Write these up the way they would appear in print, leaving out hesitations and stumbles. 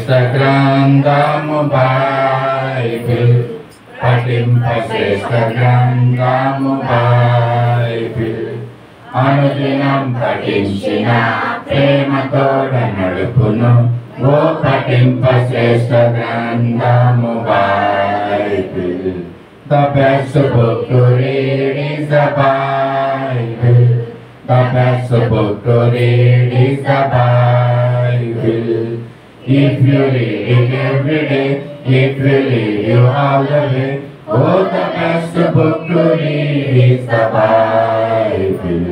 శ్రేష్ఠ గ్రంథము బైబిల్ పఠింప శ్రేష్ఠ గ్రంథము బైబిల్ అనుదినం పఠించిన ప్రేమతోడ నడుపును ఓ పఠింప శ్రేష్ఠ గ్రంథము Bible. The best book to read is the Bible. The best book to read is the Bible. If you read it every day, it will lead you all the way. Oh, the best book to read is the Bible.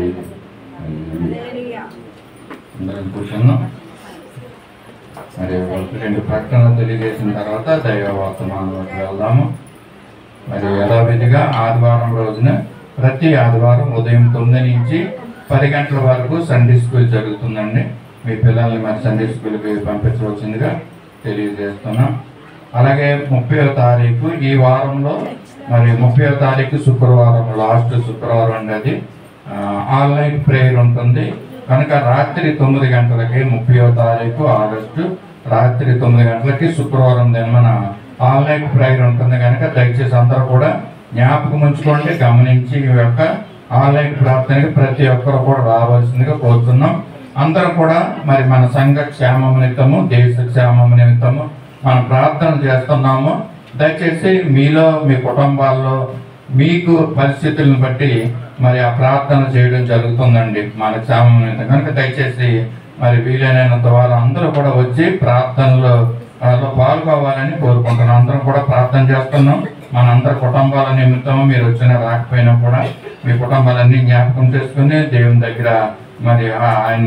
అందరం కూర్చున్నాం. మరి రెండు ప్రకటనలు తెలియజేసిన తర్వాత దైవ వర్తమానంలోకి వెళ్దాము. మరి యథావిధిగా ఆదివారం రోజున ప్రతి ఆదివారం ఉదయం 9 నుంచి 10 గంటల వరకు సండే స్కూల్ జరుగుతుందండి. మీ పిల్లల్ని మరి సండే స్కూల్కి పంపించవలసిందిగా తెలియజేస్తున్నాం. అలాగే 30వ తారీఖు ఈ వారంలో మరి 30వ తారీఖు శుక్రవారం, లాస్ట్ శుక్రవారం అండి, అది ఆన్లైన్ ప్రేయర్ ఉంటుంది కనుక రాత్రి 9 గంటలకి 30వ తారీఖు ఆగస్టు రాత్రి 9 గంటలకి శుక్రవారం దినమన ఆన్లైన్ ప్రేయర్ ఉంటుంది కనుక దయచేసి అందరూ కూడా జ్ఞాపకం ఉంచుకోండి, గమనించి ఈ యొక్క ఆన్లైన్ ప్రార్థనకి ప్రతి ఒక్కరు కూడా రావాల్సిందిగా కోరుతున్నాం. అందరూ కూడా మరి మన సంఘ క్షేమం నిమిత్తము, దేశ క్షేమం నిమిత్తము మనం ప్రార్థన చేస్తున్నాము. దయచేసి మీలో మీ కుటుంబాల్లో మీకు పరిస్థితులను బట్టి మరి ఆ ప్రార్థన చేయడం జరుగుతుందండి మన క్షేమం నిమిత్తం కనుక దయచేసి మరి వీలైనంత వారు అందరూ కూడా వచ్చి ప్రార్థనలో పాల్గొవాలని కోరుకుంటున్నాం. అందరం కూడా ప్రార్థన చేస్తున్నాం. మనందరి కుటుంబాల నిమిత్తం మీరు వచ్చినా రాకపోయినా కూడా మీ కుటుంబాలన్నీ జ్ఞాపకం చేసుకుని దేవుని దగ్గర మరి ఆయన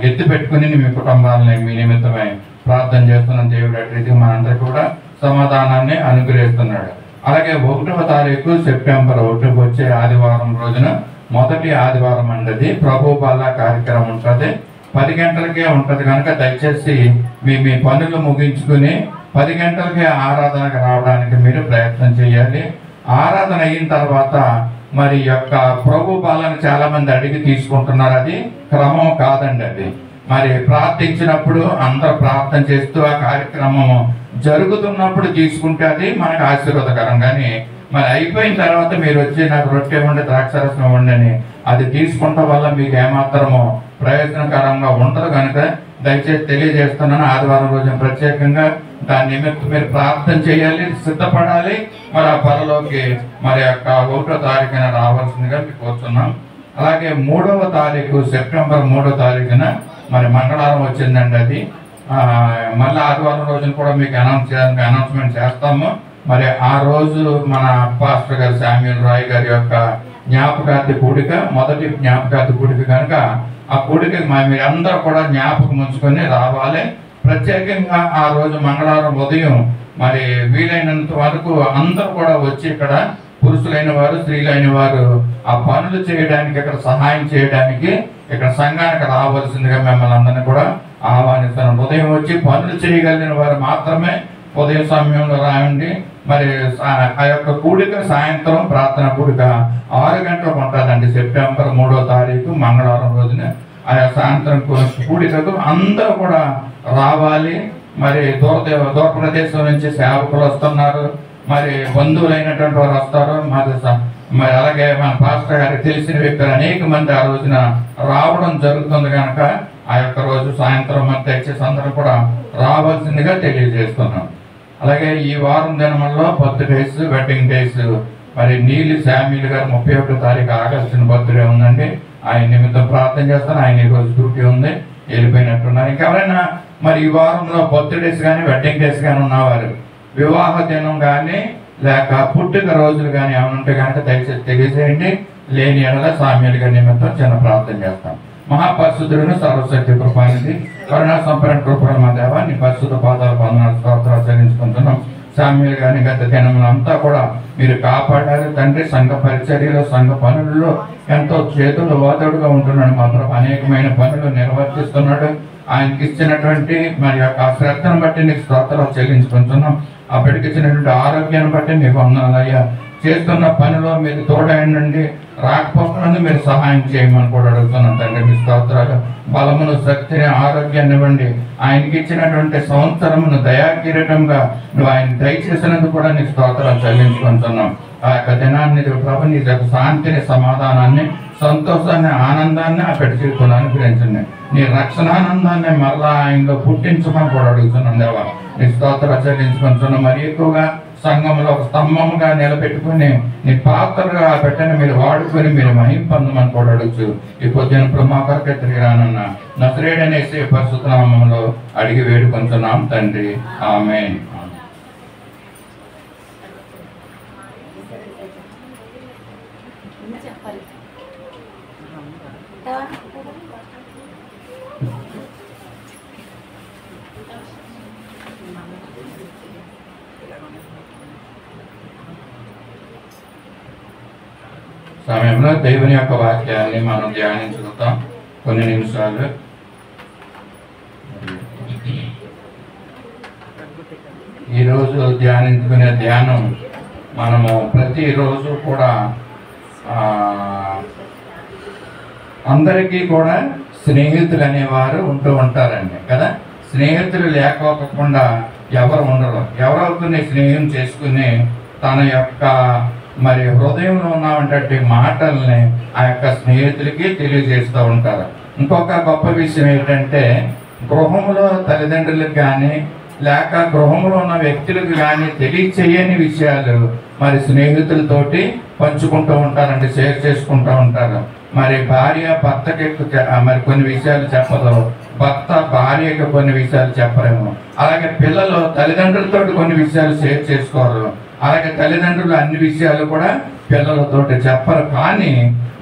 ఎత్తి పెట్టుకుని మీ కుటుంబాలని మీ నిమిత్తమై ప్రార్థన చేస్తున్నాం. దేవుడు అట్లయితే మనందరికీ కూడా సమాధానాన్ని అనుగ్రహిస్తున్నాడు. అలాగే 1వ తారీఖు సెప్టెంబర్ 1 వచ్చే ఆదివారం రోజున మొదటి ఆదివారం అండి ప్రభు బాల కార్యక్రమం ఉంటుంది. 10 గంటలకే ఉంటుంది కనుక దయచేసి మీ పనులు ముగించుకుని 10 గంటలకే ఆరాధనకు రావడానికి మీరు ప్రయత్నం చేయాలి. ఆరాధన అయిన తర్వాత మరి యొక్క ప్రభు బాలను చాలా మంది అడిగి తీసుకుంటున్నారు. అది క్రమం కాదండి. అది మరి ప్రార్థించినప్పుడు అందరూ ప్రార్థన చేస్తూ ఆ కార్యక్రమం జరుగుతున్నప్పుడు తీసుకుంటే అది మనకు ఆశీర్వాదకరం. కానీ మరి అయిపోయిన తర్వాత మీరు వచ్చి నాకు రొట్టె ఇవ్వండి, ద్రాక్షరసం ఇవ్వండి అని అది తీసుకుంటాం వల్ల మీకు ఏమాత్రమో ప్రయోజనకరంగా ఉండదు కనుక దయచేసి తెలియజేస్తున్నాను. ఆదివారం రోజున ప్రత్యేకంగా దాని నిమిత్తం మీరు ప్రార్థన చేయాలి, సిద్ధపడాలి. మరి ఆ పరలోకి మరి యొక్క 1వ తారీఖున రావాల్సిందిగా మీకు కోరుతున్నాం. అలాగే 3వ తారీఖు సెప్టెంబర్ 3వ తారీఖున మరి మంగళవారం వచ్చిందండి. అది మళ్ళీ ఆదివారం రోజున కూడా మీకు అనౌన్స్మెంట్ చేస్తాము. మరి ఆ రోజు మన పాస్టర్ గారు శామ్యూల్ రాయ్ గారి యొక్క జ్ఞాపకార్థి కూడిక, మొదటి జ్ఞాపకార్థి కూడిక కనుక ఆ కూడిక మీరందరూ కూడా జ్ఞాపకం ఉంచుకొని రావాలి. ప్రత్యేకంగా ఆ రోజు మంగళవారం ఉదయం మరి వీలైనంత వరకు అందరూ కూడా వచ్చి ఇక్కడ పురుషులైన వారు, స్త్రీలైన వారు ఆ పనులు చేయడానికి, ఇక్కడ సహాయం చేయడానికి ఇక్కడ సంఘానికి రావాల్సిందిగా మిమ్మల్ని అందరినీ కూడా ఆహ్వానిస్తాను. ఉదయం వచ్చి పనులు చేయగలిగిన వారు మాత్రమే ఉదయం సమయంలో రాయండి. మరి ఆ యొక్క కూడిక సాయంత్రం ప్రార్థన కూడిక 6 గంటలకు ఉంటుందండి. సెప్టెంబర్ 3వ తారీఖు మంగళవారం రోజున ఆ సాయంత్రం కూడికకు అందరూ కూడా రావాలి. మరి దూర ప్రదేశం నుంచి సేవకులు వస్తున్నారు, మరి బంధువులైనటువంటి వారు వస్తారు. మరి అలాగే మన పాస్టర్ గారికి తెలిసిన వ్యక్తులు అనేక మంది ఆ రోజున రావడం జరుగుతుంది కనుక ఆ యొక్క రోజు సాయంత్రం మరి దయచేసి అందరూ కూడా రావాల్సిందిగా తెలియజేస్తున్నాం. అలాగే ఈ వారం దినముల్లో బర్త్డేస్, వెడ్డింగ్ డేస్ మరి నీలి శామ్యూల్ గారు 31వ తారీఖు ఆగస్టున బర్త్డే ఉందండి. ఆయన నిమిత్తం ప్రార్థన చేస్తాను. ఆయన ఈరోజు డ్యూటీ ఉంది, వెళ్ళిపోయినట్టున్నారు. ఇంకెవరైనా మరి ఈ వారంలో బర్త్డేస్ కానీ వెడ్డింగ్ డేస్ కానీ ఉన్నవారు, వివాహ దినం కానీ లేక పుట్టిన రోజులు కానీ ఏమైనా ఉంటే కనుక దయచేసి తెలియజేయండి. లేని ఎడల శామ్యూల్ గారి నిమిత్తం చిన్న ప్రార్థన చేస్తాం. మహాపరిశుద్ధులను సర్వశక్తి కృపానిధి కరుణా సంపన్న కృపణ మా దేవ, నీ పరిశుద్ధ పాదాల వందనాలు స్తోత్రాలు చెల్లించుకుంటున్నాం. శామ్యూల్ గారిని గత దినములంతా కూడా మీరు కాపాడారు తండ్రి. సంఘ పరిచర్యలో, సంఘ పనుల్లో ఎంతో చేతులు వాదడుగా ఉంటున్నాడు. మాత్రం అనేకమైన పనులు నిర్వర్తిస్తున్నాడు. ఆయనకి ఇచ్చినటువంటి మరి యొక్క శ్రద్ధను బట్టి నీకు స్తోత్రాలు చెల్లించుకుంటున్నాం. ఆ బిడ్డకి ఇచ్చినటువంటి ఆరోగ్యాన్ని బట్టి నీకు వందనాలయ్యా. చేస్తున్న పనిలో మీరు తోడైండండి, రాకపోకలను మీరు సహాయం చేయమని కూడా అడుగుతున్నాం తండ్రి. మీ స్తోత్రాలు. బలమును, శక్తిని, ఆరోగ్యాన్ని ఇవ్వండి. ఆయనకి ఇచ్చినటువంటి సంవత్సరమును దయాకిరీటంగా నువ్వు ఆయన దయచేసినందుకు కూడా నీ స్తోత్రాలు చెల్లించుకుంటున్నాం. ఆ యొక్క దినాన్ని ప్రభు నీ యొక్క శాంతిని, సమాధానాన్ని, సంతోషాన్ని, ఆనందాన్ని అక్కడ జీవితంలో అనుగ్రహించండి. నీ రక్షణానందాన్ని మరలా ఆయనలో పుట్టించమని కూడా అడుగుతున్నాం దేవా. నీ స్తోత్రాలు చెల్లించుకుంటున్నాం. మరి ఎక్కువగా సంఘంలో ఒక స్తంభంగా నిలబెట్టుకుని నీ పాత్రగా పెట్టని మీరు వాడుకొని మీరు మహిమ పొందమని కూడా అడుగుతూ ఈ పొద్దున ప్రమాకరకే తిరిగి రానున్న నజరేయుడైన యేసు పరిశుద్ధ నామములో అడిగి వేడుకొంటున్నాం తండ్రి. ఆమేన్. సమయంలో దేవుని యొక్క వాక్యాన్ని మనం ధ్యానించుకుంటాం కొన్ని నిమిషాలు. ఈరోజు ధ్యానించుకునే ధ్యానం మనము ప్రతిరోజు కూడా అందరికీ కూడా స్నేహితులు అనేవారు ఉంటూ ఉంటారండి కదా. స్నేహితులు లేకపోకుండా ఎవరు ఉండరు. ఎవరొకరిని స్నేహం చేసుకుని తన యొక్క మరి హృదయంలో ఉన్నటువంటి మాటల్ని ఆ యొక్క స్నేహితులకి తెలియజేస్తూ ఉంటారు. ఇంకొక గొప్ప విషయం ఏంటంటే గృహంలో తల్లిదండ్రులకు కానీ లేక గృహంలో ఉన్న వ్యక్తులకు కానీ తెలియచేయని విషయాలు మరి స్నేహితులతోటి పంచుకుంటూ ఉంటారండి, షేర్ చేసుకుంటూ ఉంటారు. మరి భార్య భర్తకి మరి కొన్ని విషయాలు చెప్పదు, భర్త భార్యకి కొన్ని విషయాలు చెప్పరేమో. అలాగే పిల్లలు తల్లిదండ్రులతో కొన్ని విషయాలు షేర్ చేసుకోరు. అలాగే తల్లిదండ్రులు అన్ని విషయాలు కూడా పిల్లలతోటి చెప్పరు. కానీ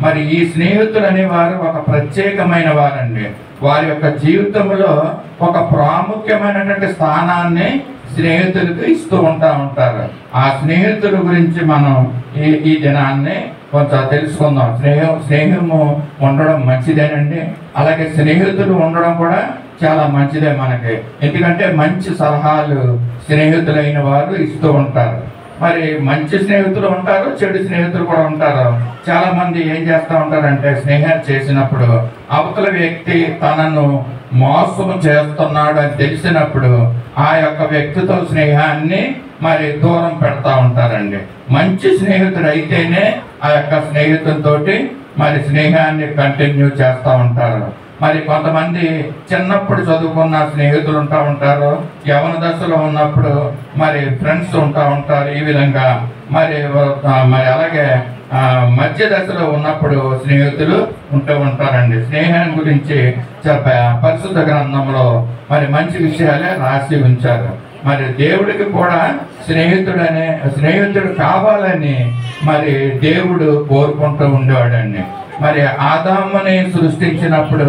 మరి ఈ స్నేహితులు అనేవారు ఒక ప్రత్యేకమైన వారండి. వారి యొక్క జీవితంలో ఒక ప్రాముఖ్యమైనటువంటి స్థానాన్ని స్నేహితులకు ఇస్తూ ఉంటారు. ఆ స్నేహితుల గురించి మనం ఈ దినాన్ని కొంచెం తెలుసుకుందాం. స్నేహము ఉండడం మంచిదేనండి. అలాగే స్నేహితులు ఉండడం కూడా చాలా మంచిదే మనకి. ఎందుకంటే మంచి సలహాలు స్నేహితులైన వారు ఇస్తూ ఉంటారు. మరి మంచి స్నేహితులు ఉంటారు, చెడు స్నేహితులు కూడా ఉంటారు. చాలా మంది ఏం చేస్తూ ఉంటారంటే స్నేహం చేసినప్పుడు అవతల వ్యక్తి తనను మోసం చేస్తున్నాడు అని తెలిసినప్పుడు ఆ యొక్క వ్యక్తితో స్నేహాన్ని మరి దూరం పెడతా ఉంటారండి. మంచి స్నేహితుడు అయితేనే ఆ యొక్క స్నేహితులతోటి మరి స్నేహాన్ని కంటిన్యూ చేస్తూ ఉంటారు. మరి కొంతమంది చిన్నప్పుడు చదువుకున్న స్నేహితులు ఉంటారు, యవన దశలో ఉన్నప్పుడు మరి ఫ్రెండ్స్ ఉంటారు. ఈ విధంగా మరి అలాగే మధ్య దశలో ఉన్నప్పుడు స్నేహితులు ఉంటారండి. స్నేహం గురించి పరిశుద్ధ గ్రంథంలో మరి మంచి విషయాలే రాసి ఉంచారు. మరి దేవుడికి కూడా స్నేహితుడు కావాలని మరి దేవుడు కోరుకుంటూ ఉండేవాడండి. మరి ఆదాముని సృష్టించినప్పుడు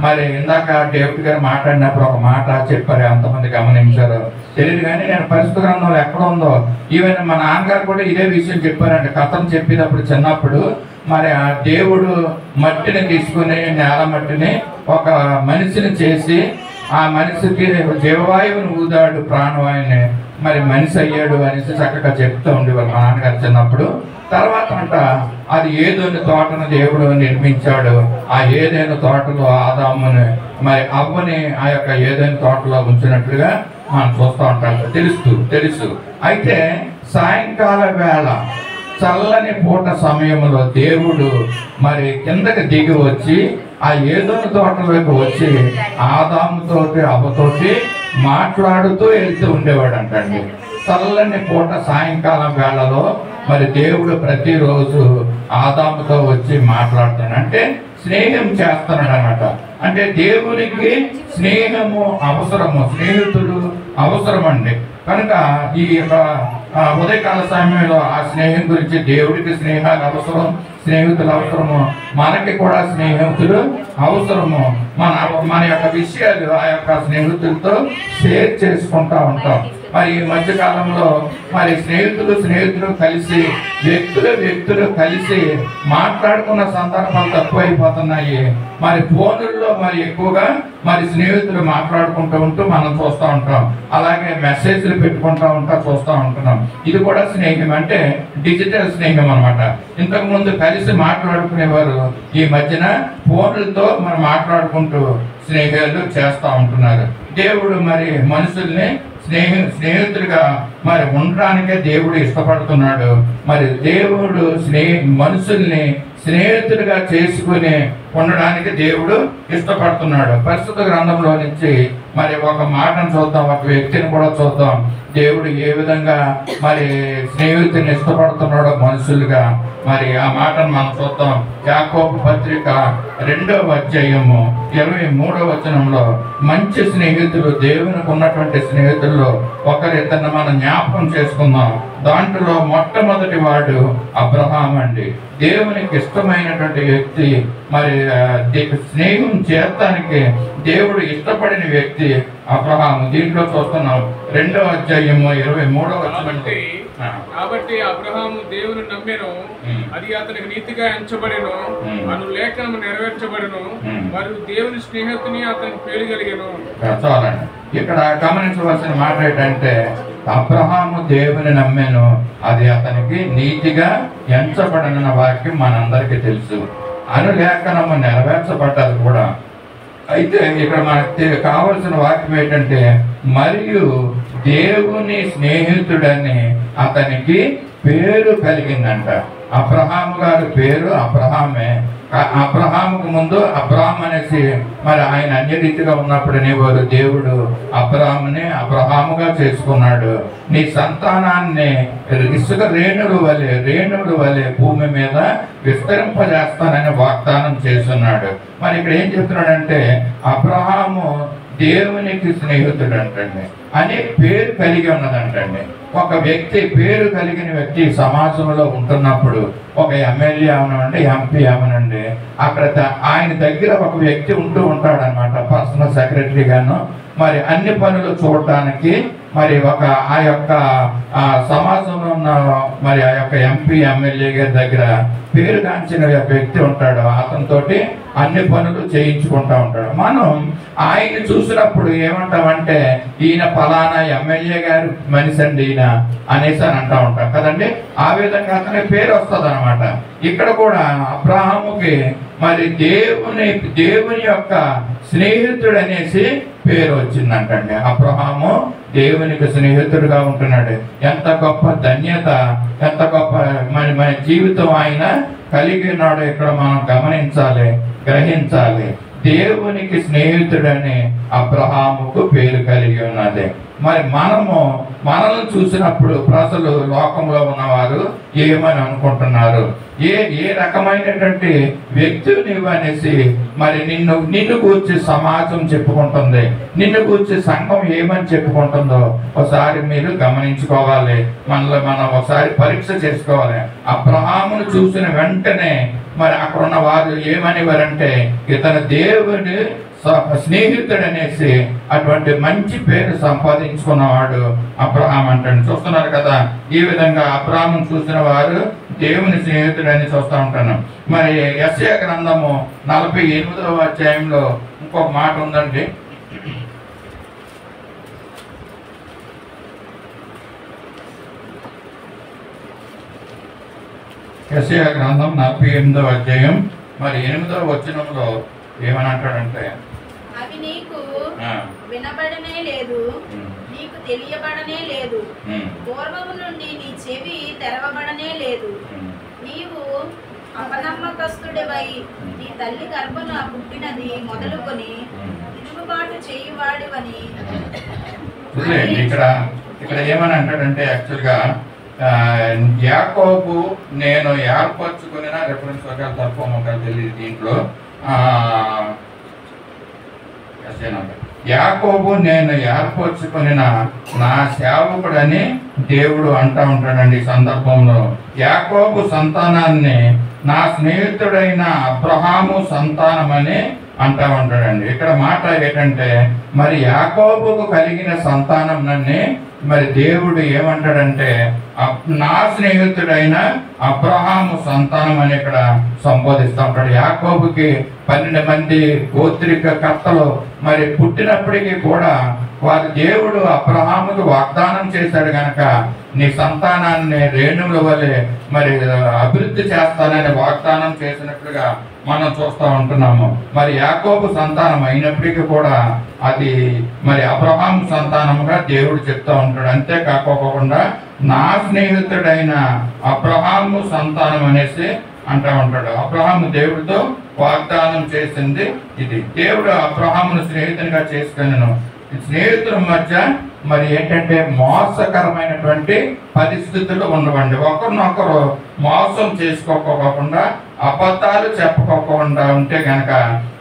మరి ఇందాక డేవిడ్ గారు మాట్లాడినప్పుడు ఒక మాట చెప్పారు, ఎంతమంది గమనించారు తెలియదు. కానీ నేను పరిశుద్ధ గ్రంథంలో ఎక్కడ ఉందో ఈవెన్ మా నాన్నగారు కూడా ఇదే విషయం చెప్పారండి. కథను చెప్పేటప్పుడు చిన్నప్పుడు మరి ఆ దేవుడు మట్టిని తీసుకుని నేల మట్టిని ఒక మనిషిని చేసి ఆ మనిషికి జీవవాయువుని ఊదాడు, ప్రాణవాయుని, మరి మనిషి అయ్యాడు అనేసి చక్కగా చెప్తూ ఉండేవారు మా నాన్నగారు చిన్నప్పుడు. తర్వాత అంట అది ఏదైనా తోటను దేవుడు నిర్మించాడు. ఆ ఏదైనా తోటలో ఆదాముని మరి అవ్వని ఆ యొక్క ఏదైనా తోటలో ఉంచినట్లుగా మనం చూస్తూ ఉంటాం. తెలుసు. అయితే సాయంకాల వేళ చల్లని పూట సమయంలో దేవుడు మరి కిందకి దిగి వచ్చి ఆ ఏదైనా తోటలోకి వచ్చి ఆదాముతోటి అవ్వతోటి మాట్లాడుతూ వెళ్తూ ఉండేవాడు అంటండి. చల్లని పూట సాయంకాలం వేళలో మరి దేవుడు ప్రతిరోజు ఆదాముతో వచ్చి మాట్లాడుతాడు. అంటే స్నేహం చేస్తున్నాడు అన్నమాట. అంటే దేవునికి స్నేహము అవసరము, స్నేహితుడు అవసరం అండి. కనుక ఈ యొక్క ఉదయకాల సమయంలో ఆ స్నేహం గురించి, దేవుడికి స్నేహాలు అవసరం, స్నేహితులు అవసరము, మనకి కూడా స్నేహితులు అవసరము. మన యొక్క విషయాలు ఆ యొక్క స్నేహితులతో షేర్ చేసుకుంటూ ఉంటాం. మరి ఈ మధ్య కాలంలో మరి స్నేహితులు కలిసి వ్యక్తులు కలిసి మాట్లాడుకున్న సందర్భాలు తక్కువైపోతున్నాయి. మరి ఫోనుల్లో మరి ఎక్కువగా మరి స్నేహితులు మాట్లాడుకుంటూ ఉంటూ మనం చూస్తూ ఉంటాం. అలాగే మెసేజ్లు పెట్టుకుంటూ చూస్తూ ఉంటున్నాం. ఇది కూడా స్నేహం, అంటే డిజిటల్ స్నేహం అన్నమాట. ఇంతకు ముందు కలిసి మాట్లాడుకునేవారు, ఈ మధ్యన ఫోన్లతో మరి మాట్లాడుకుంటూ స్నేహాలు చేస్తూ ఉంటున్నారు. దేవుడు మరి మనుషుల్ని స్నేహితులుగా మరి ఉండడానికే దేవుడు ఇష్టపడుతున్నాడు. మరి దేవుడు మనుషుల్ని స్నేహితులుగా చేసుకుని ఉండడానికి దేవుడు ఇష్టపడుతున్నాడు. పరిశుద్ధ గ్రంథంలో నుంచి మరి ఒక మాటను చూద్దాం, ఒక వ్యక్తిని కూడా చూద్దాం. దేవుడు ఏ విధంగా మరి స్నేహితుని ఇష్టపడుతున్నాడో మనుషులుగా, మరి ఆ మాటను మనం చూద్దాం. యాకోబు పత్రిక 2వ అధ్యాయము 23వ వచనంలో, మంచి స్నేహితులు, దేవునికి ఉన్నటువంటి స్నేహితుల్లో ఒకరిద్దరిని మనం జ్ఞాపకం చేసుకుందాం. దాంట్లో మొట్టమొదటి వాడు అబ్రహాం అండి. దేవునికి ఇష్టమైనటువంటి వ్యక్తి, మరి స్నేహం చేస్తానికి దేవుడు ఇష్టపడిన వ్యక్తి అబ్రహాము. దీంట్లో చూస్తున్నాం 2వ అధ్యాయము 23వ వచనం. కాబట్టి అబ్రహాము దేవుని నమ్మెను, అది అతనికి నీతిగా ఎంచబడెను, అను లేఖనము నెరవేర్చబడెను, మరియు దేవుని స్నేహితుని అతనికి పేరు కలిగెను. చాలండి. ఇక్కడ గమనించవలసిన మాట ఏంటంటే, అబ్రహాము దేవుని నమ్మెను, అది అతనికి నీతిగా ఎంచబడిన వాక్యం మనందరికీ తెలుసు. అనులేఖనము నెరవేర్చబడ్డది కూడా. అయితే ఇక్కడ మనకి కావలసిన వాక్యం ఏంటంటే, మరియు దేవుని స్నేహితుడని అతనికి పేరు కలిగిందంట. అబ్రహాము గారి పేరు అబ్రహామే. అబ్రహాముకు ముందు అబ్రహాం అనేసి మరి ఆయన అన్యరీతిగా ఉన్నప్పుడు అనేవారు. దేవుడు అబ్రహాముగా చేసుకున్నాడు. నీ సంతానాన్ని ఇసుక రేణువుల వలె భూమి మీద విస్తరింపజేస్తానని వాగ్దానం చేస్తున్నాడు. మరి ఇక్కడ ఏం చెప్తున్నాడంటే, అబ్రహాము దేవునికి స్నేహితుడు అంటండి అనే పేరు కలిగి ఉన్నదంటండి. ఒక వ్యక్తి, పేరు కలిగిన వ్యక్తి సమాజంలో ఉంటున్నప్పుడు, ఒక ఎమ్మెల్యే అవనండి, ఎంపీ అవనండి, అక్కడ ఆయన దగ్గర ఒక వ్యక్తి ఉంటూ ఉంటాడు అనమాట, పర్సనల్ సెక్రటరీ గాను. మరి అన్ని పనులు చూడటానికి మరి ఆ యొక్క సమాజంలో ఉన్న మరి ఆ యొక్క ఎంపీ ఎమ్మెల్యే గారి దగ్గర పేరుగాంచిన వ్యక్తి ఉంటాడు. అతనితోటి అన్ని పనులు చేయించుకుంటూ ఉంటాడు. మనం ఆయన చూసినప్పుడు ఏమంటామంటే, ఈయన ఫలానా ఎమ్మెల్యే గారు మనిషి అండి ఈయన అనేసి అని అంటూ ఉంటాం కదండి. ఆ విధంగా అతని పేరు వస్తుంది అనమాట. ఇక్కడ కూడా అబ్రహాముకి మరి దేవుని యొక్క స్నేహితుడు అనేసి పేరు వచ్చిందంటండి. అబ్రహాము దేవునికి స్నేహితుడుగా ఉంటున్నాడు. ఎంత గొప్ప ధన్యత, ఎంత గొప్ప మన జీవితం ఆయన కలిగి ఉన్నాడు. ఇక్కడ మనం గమనించాలి, గ్రహించాలి. దేవునికి స్నేహితుడని అబ్రహాముకు పేరు కలిగి ఉన్నది. మరి మనల్ని చూసినప్పుడు ప్రజలు, లోకంలో ఉన్నవారు ఏమని అనుకుంటున్నారు, ఏ రకమైనటువంటి వ్యక్తి నీవు అనేసి మరి నిన్ను గూర్చి సమాజం చెప్పుకుంటుంది, నిన్ను గూర్చి సంఘం ఏమని చెప్పుకుంటుందో ఒకసారి మీరు గమనించుకోవాలి. మనలో మనం ఒకసారి పరీక్ష చేసుకోవాలి. అబ్రహామును చూసిన వెంటనే మరి అక్కడ ఉన్న వారు ఏమనేవారంటే, ఇతను దేవుని స్నేహితుడు అనేసి అటువంటి మంచి పేరు సంపాదించుకున్నవాడు అబ్రహాం అంటాడు. చూస్తున్నారు కదా, ఈ విధంగా అబ్రహాం చూసిన వారు దేవుని స్నేహితుడు అని చూస్తూ ఉంటాను. మరి యెషయా గ్రంథము 48వ అధ్యాయంలో ఇంకొక మాట ఉందండి. యెషయా గ్రంథం 48వ అధ్యాయం మరి 8వ వచనంలో ఏమని అంటాడంటే, అవి నీకు వినబడనే లేదు, నీకు తెలియబడనే లేదు, పూర్వము నుండి నీ చెవి తెరవబడనే లేదు. నీవు అపనమ్మకస్తుడివై నీ తల్లి గర్భన పుట్టినది మొదలుకొని తిరుగుబాటు చేయువాడివని. ఇక్కడ ఏమని అంటాడంటే, యాక్చువల్గా యాకోబు నేను ఏర్పరచుకుని, రెఫరెన్స్ ఒకవేళ తక్కువ ఒకవేళ తెలియదు దీంట్లో, యాకోబు నేను ఏర్పరచుకుని నా సేవకుడని దేవుడు అంటూ ఉంటాడండి. ఈ సందర్భంలో యాకోబు సంతానాన్ని నా స్నేహితుడైన అబ్రహాము సంతానమని అంటా ఉంటాడండి. ఇక్కడ మాట ఏంటంటే మరి యాకోబుకు కలిగిన సంతానం నన్ను మరి దేవుడు ఏమంటాడంటే నా స్నేహితుడైన అబ్రహాము సంతానం అని ఇక్కడ సంబోధిస్తూ ఉంటాడు. యాకోబుకి 12 మంది గోత్రిక కర్తలు మరి పుట్టినప్పటికీ కూడా వారి దేవుడు అబ్రహాముకు వాగ్దానం చేశాడు గనక నీ సంతానాన్ని రేణువుల వలె మరి అభివృద్ధి చేస్తానని వాగ్దానం చేసినట్లుగా మనం చూస్తూ ఉంటున్నాము. మరి యాకోబు సంతానం అయినప్పటికీ కూడా అది మరి అబ్రహాము సంతానముగా దేవుడు చెప్తూ ఉంటాడు. అంతేకాకోకుండా నా స్నేహితుడైన అబ్రహాము సంతానం అనేసి అంటూ ఉంటాడు. అబ్రహాము దేవుడితో వాగ్దానం చేసింది ఇది. దేవుడు అబ్రహామును స్నేహితునిగా చేసుకున్నాను. స్నేహితుల మధ్య మరి ఏంటంటే మోసకరమైనటువంటి పరిస్థితులు ఉండవండి. ఒకరినొకరు మోసం చేసుకోకుండా అబద్ధాలు చెప్పుకోకుండా ఉంటే గనక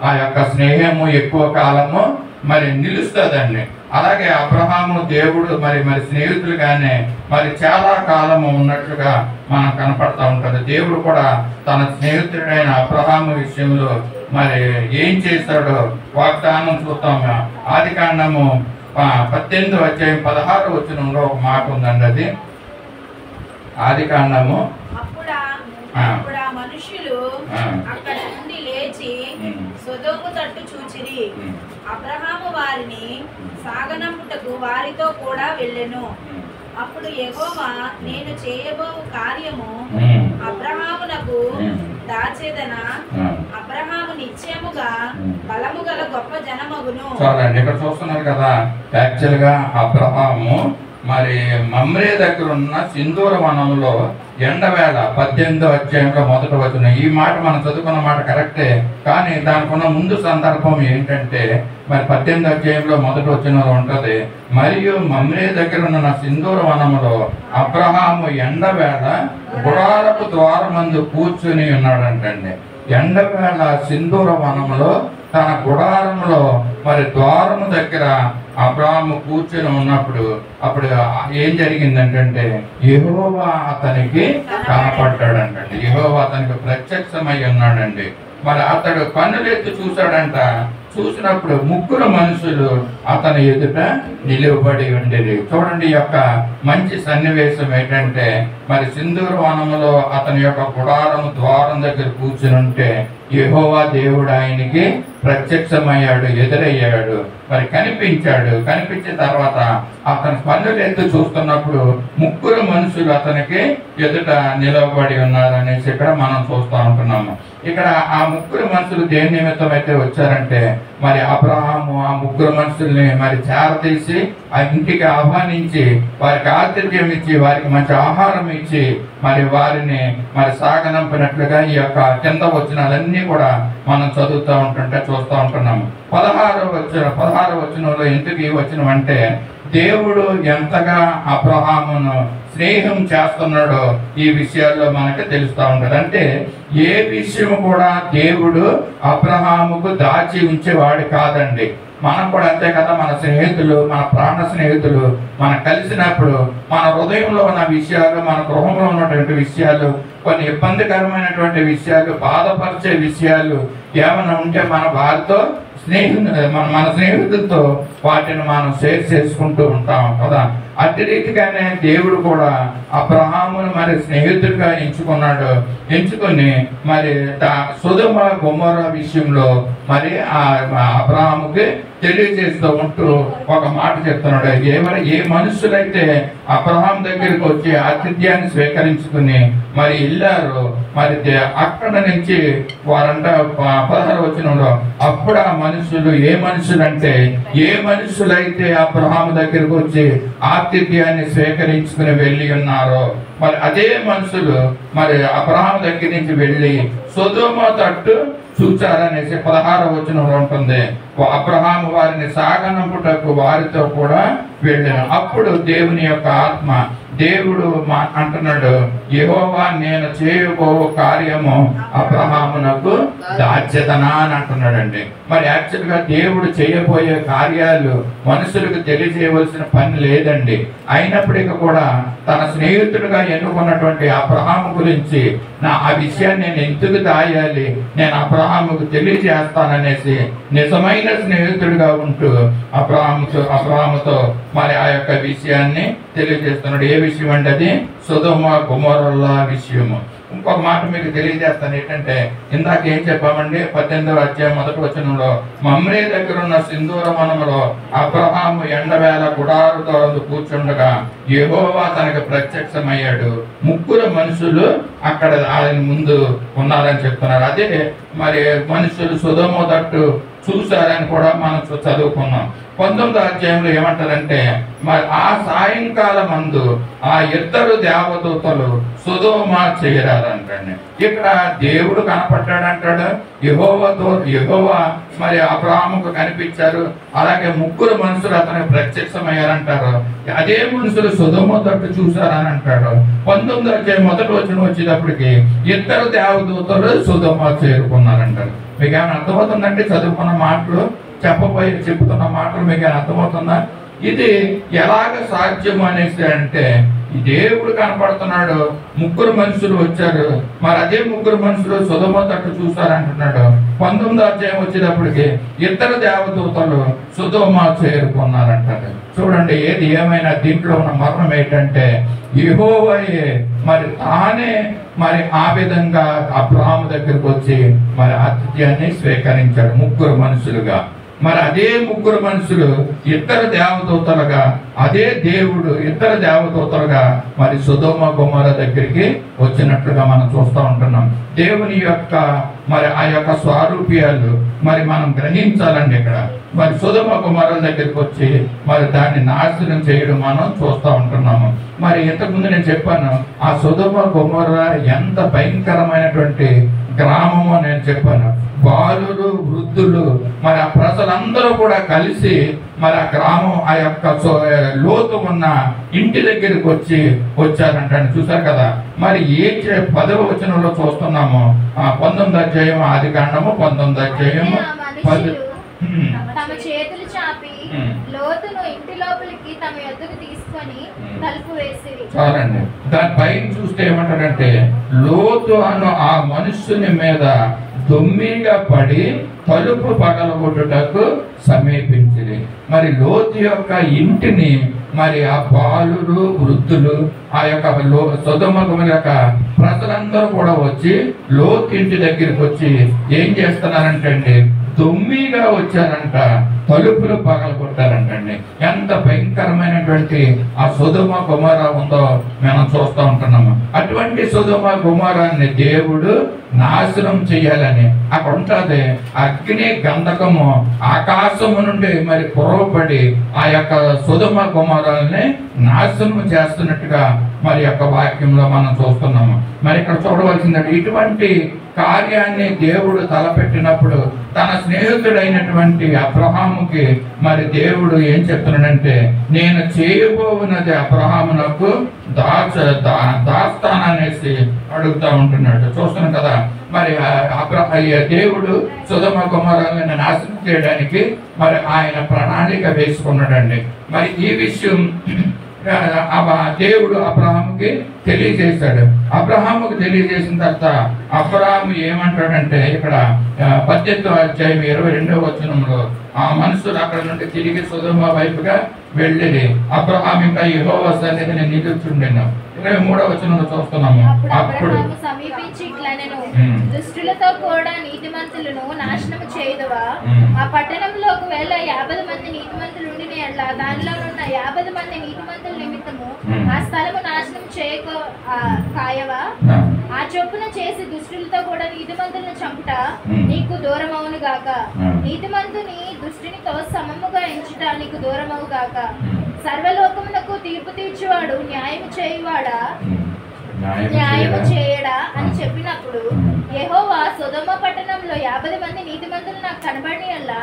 ఆ యొక్క స్నేహము ఎక్కువ కాలము మరి నిలుస్తుందండి. అలాగే అబ్రహాము దేవుడు మరి స్నేహితులుగానే మరి చాలా కాలము ఉన్నట్లుగా మనం కనపడతా ఉంటుంది. దేవుడు కూడా తన స్నేహితుడైన అబ్రహాము విషయంలో మరి ఏం చేశాడో వాగ్దానం చూస్తాము. ఆదికాండము 18వ అధ్యాయం 16వ వచనంలో ఒక మాట ఉందండి. అది ఆదికాండము. అప్పుడు ఆ మనుషులు అక్కడ నుండి లేచి సొదొము తట్టు చూచిరి. అబ్రహాము వారిని సాగనంపుటకు వారితో కూడా వెళ్ళెను. అప్పుడు యెహోవా నేను చేయబో కార్యము అబ్రహామునకు దాచేదన అబ్రహాము నిశ్చయముగా బలము గల గొప్ప జనమగును. చూడండి ఇక్కడ చూస్తున్నారు కదా, యాక్చువల్ గా అబ్రహాము మరి మమ్రే దగ్గర ఉన్న సింధూర వనంలో ఎండవేళ 18వ అధ్యాయంలో 1వ వచనం. ఈ మాట మనం చదువుకున్న మాట కరెక్టే, కానీ దానికున్న ముందు సందర్భం ఏంటంటే మరి 18వ అధ్యాయంలో 1వ వచనంలో ఉంటది. మరియు మమ్రే దగ్గర ఉన్న సింధూర వనములో అబ్రహాము ఎండవేళ గుడారపు ద్వారమందు కూర్చుని ఉన్నాడంటండి. ఎండవేళ సింధూర వనములో తన గుడారంలో మరి ద్వారము దగ్గర అబ్రహాము కూర్చొని ఉన్నప్పుడు అప్పుడు ఏం జరిగిందంటే యెహోవా అతనికి కనపడ్డాడంటండి. యెహోవా అతనికి ప్రత్యక్షమై ఉన్నాడండి. మరి అతడు కన్నులెత్తి చూశాడంట. చూసినప్పుడు 3 మనుషులు అతని ఎదుట నిలువబడి ఉండేది. చూడండి ఈ యొక్క మంచి సన్నివేశం ఏంటంటే మరి సింధూర వనములో అతని యొక్క గుడారం ద్వారం దగ్గర కూర్చుని ఉంటే యెహోవా దేవుడు ఆయనకి ప్రత్యక్షమయ్యాడు, ఎదురయ్యాడు, మరి కనిపించాడు. కనిపించిన తర్వాత అతని పన్నులు ఎత్తు చూస్తున్నప్పుడు 3 మనుషులు అతనికి ఎదుట నిలవబడి ఉన్నారు అనేసి ఇక్కడ మనం చూస్తూ ఉంటున్నాము. ఇక్కడ ఆ 3 మనుషులు దేని నిమిత్తం అయితే వచ్చారంటే మరి అబ్రహాము ఆ 3 మనుషుల్ని మరి చేరతీసి ఆ ఇంటికి ఆహ్వానించి వారికి ఆతిథ్యం ఇచ్చి వారికి మంచి ఆహారం ఇచ్చి మరి వారిని మరి సాగనంపినట్లుగా ఈ యొక్క కింద వచనాలన్నీ కూడా మనం చదువుతూ ఉంటుంటే చూస్తూ ఉంటున్నాము. 16వ వచనంలో ఎందుకు ఈ వచనం అంటే దేవుడు ఎంతగా అబ్రహామును స్నేహం చేస్తున్నాడో ఈ విషయాల్లో మనకు తెలుస్తూ ఉంటుంది. అంటే ఏ విషయం కూడా దేవుడు అబ్రహాముకు దాచి ఉంచేవాడు కాదండి. మనం కూడా అంతే కదా, మన స్నేహితులు, మన ప్రాణ స్నేహితులు మనం కలిసినప్పుడు మన హృదయంలో ఉన్న విషయాలు, మన గృహంలో ఉన్నటువంటి విషయాలు, కొన్ని ఇబ్బందికరమైనటువంటి విషయాలు, బాధపరిచే విషయాలు ఏమైనా ఉంటే మన వారితో మన స్నేహితులతో వాటిని మనం షేర్ చేసుకుంటూ ఉంటాం కదా. అట్టి రీతిగానే దేవుడు కూడా అబ్రహామును మరి స్నేహితుడిగా ఎంచుకొని మరి సొదొమ గొమొర్ర విషయంలో మరి ఆ అబ్రహాముకి తెలియజేస్తూ ఉంటూ ఒక మాట చెప్తున్నాడు. ఏ మనుషులైతే అబ్రహాం దగ్గరికి వచ్చి ఆతిథ్యాన్ని స్వీకరించుకుని మరి వెళ్ళారు, మరి అక్కడ నుంచి వారంట 16వ వచనంలో అప్పుడు ఆ మనుషులు ఏ మనుషులంటే ఏ మనుషులైతే అబ్రహాము దగ్గరికి వచ్చి ఆతిథ్యాన్ని స్వీకరించుకుని వెళ్ళి ఉన్నారో మరి అదే మనుషులు మరి అబ్రహాము దగ్గర నుంచి వెళ్ళి సొదొమ తట్టు చూచారనేసి 16వ వచనంలో ఉంటుంది. అబ్రహాము వారిని సాగనంపుటకు వారితో కూడా వెళ్ళాను. అప్పుడు దేవుని యొక్క ఆత్మ, దేవుడు అంటున్నాడు, యెహోవా నేను చేయబో కార్యము అబ్రహామునకు దాస్యతనా అని అంటున్నాడండి. మరి యాక్చువల్గా దేవుడు చేయబోయే కార్యాలు మనుషులకు తెలియజేయవలసిన పని లేదండి. అయినప్పటికీ కూడా తన స్నేహితుడిగా ఎన్నుకున్నటువంటి అబ్రహాము గురించి ఆ విషయాన్ని నేను ఎందుకు దాయాలి, నేను అబ్రహాముకు తెలియజేస్తాననేసి నిజమైన స్నేహితుడిగా ఉంటూ అబ్రహాముతో మరి ఆ యొక్క విషయాన్ని తెలియజేస్తున్నాడు. ఏ విషయం అంటే అది సొదొమ గొమొర్రా విషయము. ఇంకొక మాట మీకు తెలియజేస్తాను ఏంటంటే, ఇందాక ఏం చెప్పామండి, 18వ అధ్యాయం 1వ వచనంలో మమ్రే దగ్గర ఉన్న సింధూర వనములో అబ్రహాము ఎండవేళ గుడారుతో కూర్చుండగా యెహోవా తనకు ప్రత్యక్షమయ్యాడు. 3 మనుషులు అక్కడ ఆయన ముందు ఉన్నారని చెప్తున్నారు. అదే మరి మనుషులు సొదొమ తట్టు చూశారని కూడా మనం చదువుకున్నాం. 19వ అధ్యాయంలో ఏమంటారంటే, మరి ఆ సాయంకాలం మందు ఆ 2 దేవదూతలు సొదొమ చేరారంటండి. ఇక్కడ దేవుడు కనపడ్డాడంటాడు, యెహోవా మరి అబ్రహాముకు కనిపించారు. అలాగే 3 మనుషులు అతనికి ప్రత్యక్షమయ్యారంటారు. అదే మనుషులు సొదొమ తట్టు చూశారని అంటాడు. 19వ అధ్యాయం 1వ వచనం వచ్చేటప్పటికి 2 దేవదూతలు సొదొమ చేరుకున్నారంటారు. మీకు ఏమైనా అర్థమవుతుందంటే, చదువుకున్న మాటలు చెప్తున్న మాటలు మీకు ఏమైనా అర్థమవుతుందా? ఇది ఎలాగ సాధ్యం అనేసి అంటే, ఈ దేవుడు కనపడుతున్నాడు, 3 మనుషులు వచ్చారు. మరి అదే 3 మనుషులు సొదొమ తట్టు చూశారంటున్నాడు. 19వ అధ్యాయం వచ్చేటప్పటికి 2 దేవదూతలు సొదొమ చేరుకున్నారంటారు. చూడండి, ఏది ఏమైనా దీంట్లో ఉన్న మర్మం ఏంటంటే, యెహోవాయే మరి తానే మరి ఆ విధంగా అబ్రహాము దగ్గరకు వచ్చి మరి ఆతిథ్యాన్ని స్వీకరించాడు 3 మనుషులుగా. మరి అదే 3 మనుషులు 2 దేవదూతలుగా, అదే దేవుడు 2 దేవదూతలుగా మరి సొదొమ గొమొర్రా దగ్గరికి వచ్చినట్లుగా మనం చూస్తూ ఉంటున్నాం. దేవుని యొక్క మరి ఆ యొక్క స్వరూప్యాలు మరి మనం గ్రహించాలండి. ఇక్కడ మరి సొదొమ గొమొర్రా దగ్గరికి వచ్చి మరి దాన్ని నాశనం చేయడం మనం చూస్తూ ఉంటున్నాము. మరి ఇంతకుముందు నేను చెప్పాను, ఆ సొదొమ గొమొర్రా ఎంత భయంకరమైనటువంటి గ్రామమో నేను చెప్పాను. బాలురు, వృద్ధులు, మరి ఆ ప్రజలందరూ కూడా కలిసి మరి ఆ గ్రామం ఆ యొక్క లోతు ఉన్న ఇంటి దగ్గరికి వచ్చారంటే చూసారు కదా. మరి 10వ వచనంలో చూస్తున్నాము, 19వ అధ్యాయం ఆదికాండము 19వ అధ్యాయము తమ చేతులు చాపి లోతును ఇంటి లోపలికి తమ యొద్దకు తీసుకొని తలుపు వేసిరి. చాలండి. దాని పైన చూస్తే ఏమంటాడంటే, లోతు అను ఆ మనుష్యుని మీద దొమ్మిగా పడి తలుపు పగలగొట్టుటకు సమీపించింది. మరి లోతు యొక్క ఇంటిని మరి ఆ బాలురు, వృద్ధులు, ఆ యొక్క సొదొమ గొమొర్రా యొక్క ప్రజలందరూ కూడా వచ్చి లోతు ఇంటి దగ్గరికి వచ్చి ఏం చేస్తున్నారంటే అండి, దొమ్మిగా వచ్చారంట, తలుపులు పగలగొట్టారంటండి. ఎంత భయంకరమైనటువంటి ఆ సొదొమ గొమొర్రా ఉందో మనం చూస్తూ ఉంటున్నాము. అటువంటి సొదొమ గొమొర్రాని దేవుడు నాశనం చేయాలని అక్కడ ఉంటుంది. అగ్ని గంధకము ఆకాశము నుండి మరి కురవబడి ఆ యొక్క సొదొమ గొమొర్రాని నాశనం చేస్తున్నట్టుగా మరి యొక్క వాక్యంలో మనం చూస్తున్నాము. మరి ఇక్కడ చూడవలసిందంటే, ఇటువంటి కార్యాన్ని దేవుడు తలపెట్టినప్పుడు తన స్నేహితుడైనటువంటి అబ్రహాముకి మరి దేవుడు ఏం చెప్తున్నాడంటే, నేను చేయబోవున్నది అబ్రహామునకు దాస్తాననేసి అడుగుతా ఉంటున్నాడు. చూస్తున్నాం కదా. మరి దేవుడు సొదొమ గొమొర్రాలను నాశనం చేయడానికి మరి ఆయన ప్రణాళిక వేసుకున్నాడండి. మరి ఈ విషయం దేవుడు అబ్రహాముకి తెలియజేశాడు. అబ్రహాముకు తెలియజేసిన తర్వాత అబ్రహాము ఏమంటాడంటే, ఇక్కడ 18వ అధ్యాయం 22వ వచనంలో ఆ మనుషులు అక్కడ నుండి తిరిగి సొదొమ వైపుగా వెళ్ళి అబ్రహాము ఇంకా యెహోవా సన్నిధిని నిలుచుండెను. 23వ వచనంలో చూస్తున్నాము. అప్పుడు సమీపించి ఇట్లనెను, దుష్టులతో కూడా నీతిమంతులను నాశనము చేయదువా? ఆ పట్టణంలో ఒకవేళ 50 మంది నీతిమంతులు ఉండిన ఎడల దానిలో ఉన్న 50 మంది నీతిమంతుల నిమిత్తము ఆ స్థలము నాశనం చేయక కాయవా? ఆ చొప్పున చేసి దుష్టులతో కూడా నీతిమంతులను చంపుట నీకు దూరమవును గాక. నీతిమంతుని దుష్టునితో సమముగా ఎంచుట నీకు దూరమవు గాక. సర్వలోకమునకు తీర్పు తీర్చువాడు న్యాయము చేయువాడా, న్యాయము చేయడా అని చెప్పినప్పుడు యెహోవా సొదొమ పట్టణంలో 50 మంది నీతిమంతులు నాకు కనబడినల్లా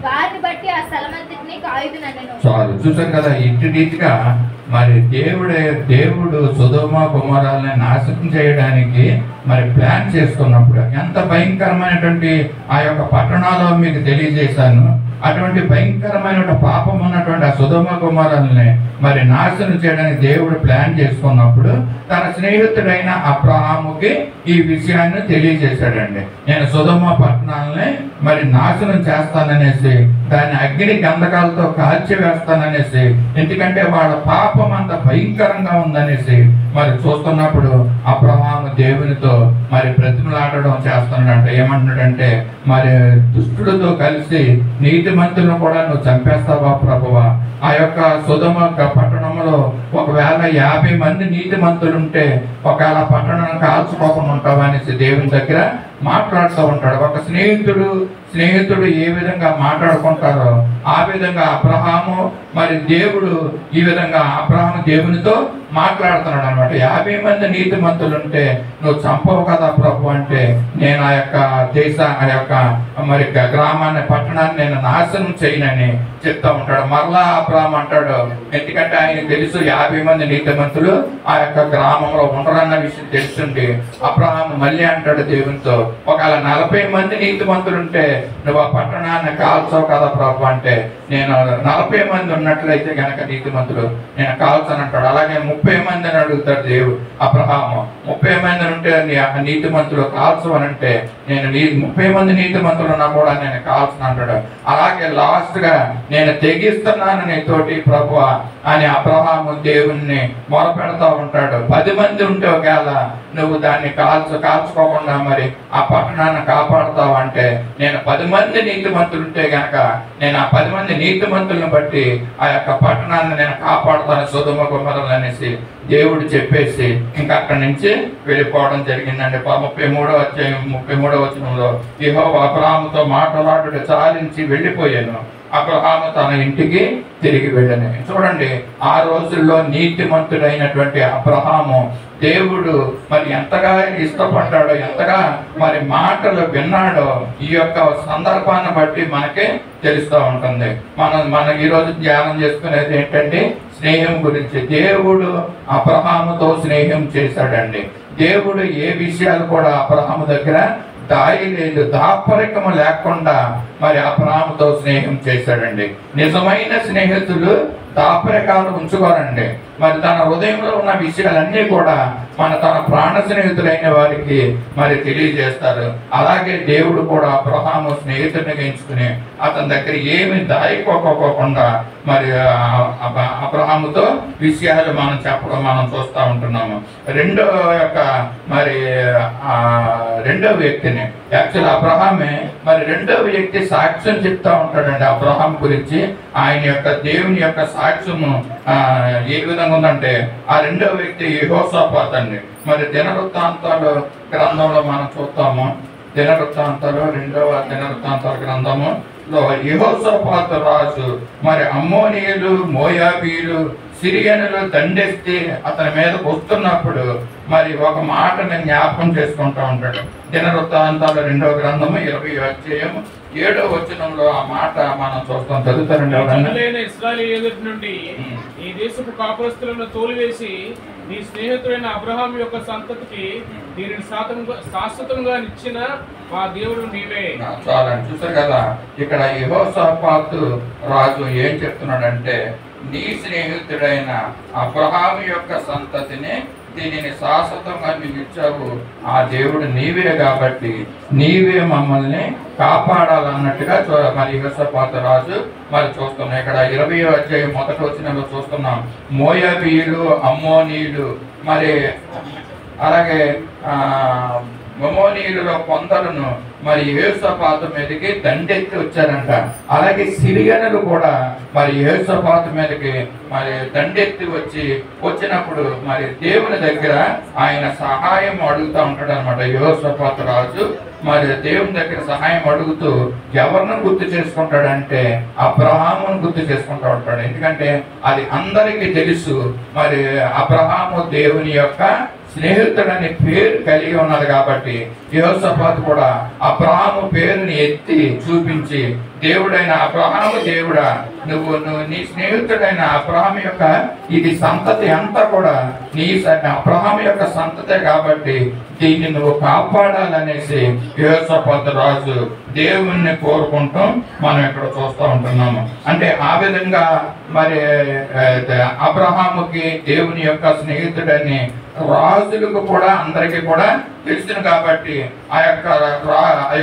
వారిని బట్టి ఆ స్థలమంతటిని కాయుదునెను. చాలు, చూసాం కదా. ఇటు రీతిగా మరి దేవుడు సొదొమ గొమొర్రాలని నాశనం చేయడానికి మరి ప్లాన్ చేసుకున్నప్పుడు ఎంత భయంకరమైనటువంటి ఆ యొక్క పట్టణాలు మీకు తెలియజేశాను. అటువంటి భయంకరమైన పాపం ఉన్నటువంటి ఆ సొదొమ గొమొర్రాలని మరి నాశనం చేయడానికి దేవుడు ప్లాన్ చేసుకున్నప్పుడు తన స్నేహితుడైన అబ్రహాముకి ఈ విషయాన్ని తెలియజేశాడండి. నేను సొదొమ పట్టణాలని మరి నాశనం చేస్తాననేసి, దాన్ని అగ్ని గంధకాలతో కాల్చి వేస్తాననేసి, ఎందుకంటే వాళ్ళ పాపం అంత భయంకరంగా ఉందనేసి మరి చూస్తున్నప్పుడు అబ్రహాము దేవునితో మరి బ్రతిమలాడడం చేస్తున్నాడంట. ఏమంటున్నాడంటే, మరి దుష్టులతో కలిసి నీతిమంతులను కూడా నువ్వు చంపేస్తావా ప్రభువా? ఆ యొక్క సొదొమ పట్టణంలో ఒకవేళ 50 మంది నీతిమంతులుంటే ఒకవేళ పట్టణం కాల్చుకోకుండా ఉంటావా అనేసి దేవుని దగ్గర మాట్లాడుతూ ఉంటాడు. ఒక స్నేహితుడు ఏ విధంగా మాట్లాడుకుంటారో ఆ విధంగా అబ్రహాము మరి దేవుడు ఈ విధంగా అబ్రహాము దేవునితో మాట్లాడుతున్నాడు అనమాట. 50 మంది నీతిమంతులుంటే నువ్వు చంపవు కదా ప్రభు అంటే, నేను ఆ యొక్క మరి గ్రామాన్ని పట్టణాన్ని నేను నాశనం చేయనని చెప్తా ఉంటాడు. మరలా అబ్రహాం అంటాడు, ఎందుకంటే ఆయన తెలుసు 50 మంది నీతిమంతులు ఆ యొక్క గ్రామంలో ఉండరన్న విషయం తెలుసుండి అబ్రహాం మళ్ళీ అంటాడు దేవునితో, ఒకవేళ 40 మంది నీతిమంతులు ఉంటే నువ్వు ఆ పట్టణాన్ని కాల్చవు కదా ప్రభు అంటే, నేను 40 మంది ఉన్నట్లయితే గనక నీతిమంతులు నేను కాల్చనంటాడు. అలాగే 30 మందిని అడుగుతాడు దేవుడు అబ్రహాము, 30 మంది ఉంటే నీతిమంతులు కాల్చవనంటే నేను 30 మంది నీతిమంతులు ఉన్నా కూడా నేను కాల్చను అంటాడు. అలాగే లాస్ట్ గా నేను తెగిస్తున్నాను నీతోటి ప్రభు అని అబ్రహాము దేవుణ్ణి మొరపెడతా ఉంటాడు. 10 మంది ఉంటే ఒకవేళ నువ్వు దాన్ని కాల్చుకోకుండా మరి ఆ పట్టణాన్ని కాపాడుతావు అంటే, నేను 10 మంది నీతిమంతులు ఉంటే గనక నేను ఆ 10 మంది నీతిమంతులను బట్టి ఆ యొక్క పట్టణాన్ని నేను కాపాడుతాను సొదొమ గొమొర్రాలు అనేసి దేవుడు చెప్పేసి ఇంకా అక్కడి నుంచి వెళ్ళిపోవడం జరిగిందండి. 33వ వచనంలో యెహోవా అబ్రహాముతో మాట్లాడుట చాలించి వెళ్ళిపోయాను, అబ్రహాము తన ఇంటికి తిరిగి వెళ్ళను. చూడండి, ఆ రోజుల్లో నీతిమంతుడైనటువంటి అబ్రహాము దేవుడు మరి ఎంతగా ఇష్టపడ్డాడో, ఎంతగా మరి మాటలు విన్నాడో ఈ యొక్క సందర్భాన్ని బట్టి మనకే తెలుస్తూ ఉంటుంది. మనం ఈరోజు ధ్యానం చేసుకునేది ఏంటంటే స్నేహం గురించి. దేవుడు అబ్రహాముతో స్నేహం చేశాడండి. దేవుడు ఏ విషయాలు కూడా అబ్రహాము దగ్గర దాయలేదు, దాపరికము లేకుండా మరి అబ్రహాముతో స్నేహం చేశాడండి. నిజమైన స్నేహితులు దాపరికాలు ఉంచుకోరండి. మరి తన హృదయంలో ఉన్న విషయాలన్నీ కూడా తన ప్రాణ స్నేహితులైన వారికి మరి తెలియజేస్తారు. అలాగే దేవుడు కూడా అబ్రహాము స్నేహితుడిని ఎంచుకుని అతని దగ్గర ఏమి దాయిపోకోకుండా మరి అబ్రహాముతో విషయాలు మనం చెప్పడం మనం చూస్తూ ఉంటున్నాము. రెండో వ్యక్తిని యాక్చువల్ అబ్రహామే మరి రెండో వ్యక్తి సాక్ష్యం చెప్తా ఉంటాడండి అబ్రహాం గురించి. ఆయన యొక్క దేవుని యొక్క సాక్ష్యము ఏ విధంగా ఉందంటే, ఆ రెండో వ్యక్తి యెహోషాపాతు అండి. మరి దినవృత్తాంతాలు గ్రంథంలో మనం చూస్తాము. రెండవ దినవృత్తాంతాల గ్రంథములో యెహోషాపాతు రాజు మరి అమ్మోనీయులు, మోయాబీలు, సిరియనులు దండెత్తి అతని మీదకు వస్తున్నప్పుడు మరి ఒక మాటని జ్ఞాపకం చేసుకుంటూ ఉంటాడు. దినవృత్తాంతాల 2వ గ్రంథము 20వ అధ్యాయము 7వ వచనంలో ఆ మాట మనం చూస్తాం. చదువుతారండి. ఇశ్రాయేలు నుండి ఈ దేశపు కాపురస్తులను తోలివేసి నీ స్నేహితుడైన అబ్రహాం యొక్క సంతతికి దీనిని శాశ్వతంగా ఇచ్చిన మా దేవుడు నీవే. చాలండి, చూసారు కదా. ఇక్కడ యెహోషాపాతు రాజు ఏం చెప్తున్నాడంటే, నీ స్నేహితుడైన అబ్రహాం యొక్క సంతతిని దీనిని శాశ్వతంగా నీవు ఇచ్చావు, ఆ దేవుడు నీవే కాబట్టి నీవే మమ్మల్ని కాపాడాలన్నట్టుగా మరి యెహోషాపాతు రాజు మరి చూస్తున్నాం. ఇక్కడ 20వ అధ్యాయం 1వ వచనంలో చూస్తున్నాం. మోయాబీయులు, అమ్మోనీయులు, మరి అలాగే మమోనీయులలో కొందరును మరి యెహోషాపాతు మీదకి దండెత్తి వచ్చారంట. అలాగే సిరియనులు కూడా మరి యెహోషాపాతు మీదకి మరి దండెత్తి వచ్చినప్పుడు మరి దేవుని దగ్గర ఆయన సహాయం అడుగుతూ ఉంటాడు అనమాట. యెహోషాపాతు రాజు మరి దేవుని దగ్గర సహాయం అడుగుతూ ఎవరిని గుర్తు చేసుకుంటాడంటే అబ్రహామును గుర్తు చేసుకుంటూ ఉంటాడు. ఎందుకంటే అది అందరికీ తెలుసు, మరి అబ్రహాము దేవుని యొక్క స్నేహితుడని పేరు కలిగి ఉన్నది కాబట్టి యెహోషాపాతు కూడా అబ్రహాము పేరుని ఎత్తి చూపించి, దేవుడైన అబ్రహాము దేవుడా, నువ్వు నీ స్నేహితుడైన అబ్రహాము యొక్క ఇది సంతతి అంతా కూడా అబ్రహాము యొక్క సంతతే కాబట్టి దీన్ని నువ్వు కాపాడాలనేసి యెహోషాపాతు రాజు దేవుణ్ణి కోరుకుంటూ మనం ఇక్కడ చూస్తూ ఉంటున్నాము. అంటే ఆ విధంగా మరి అబ్రహాముకి దేవుని యొక్క స్నేహితుడని రాజులకు కూడా అందరికీ కూడా తెలుసును కాబట్టి ఆ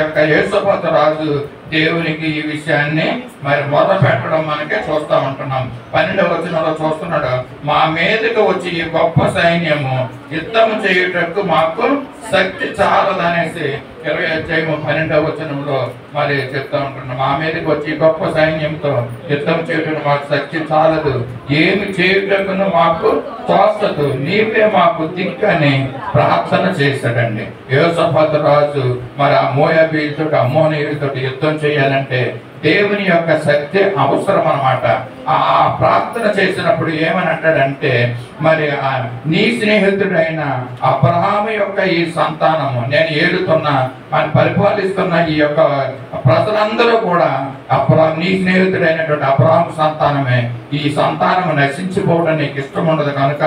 యొక్క యెహోషాపాతు రాజు దేవునికి ఈ విషయాన్ని మరి మొదలు పెట్టడం మనకే చూస్తూ ఉంటున్నాం. 12వ వచనంలో చూస్తున్నాడు, మా మీదకి వచ్చి ఈ గొప్ప సైన్యము యుద్ధం చేయుటకు మాకు శక్తి చాలదనేసి 12వ వచనంలో మరి చెప్తా ఉంటున్నాం. మా మీదకి వచ్చి గొప్ప సైన్యంతో యుద్ధం చేయటం మాకు శక్తి చాలదు, ఏమి చేయుటకును మాకు తోచదు, నీవే మాకు దిక్కని ప్రార్థన చేశాడండి. యెహోషాపాతు రాజు మరి ఆ మోయాబీయులతో అమ్మోనీయులతో యుద్ధం చేయాలంటే దేవుని యొక్క శక్తి అవసరం అన్నమాట. ఆ ప్రార్థన చేసినప్పుడు ఏమని అంటాడంటే, మరి నీ స్నేహితుడైన అబ్రహాము యొక్క ఈ సంతానము, నేను ఏలుతున్న మరి పరిపాలిస్తున్న ఈ యొక్క ప్రజలందరూ కూడా నీ స్నేహితుడైనటువంటి అబ్రహాము సంతానమే. ఈ సంతానము నశించిపోవడం నీకు ఇష్టం ఉండదు కనుక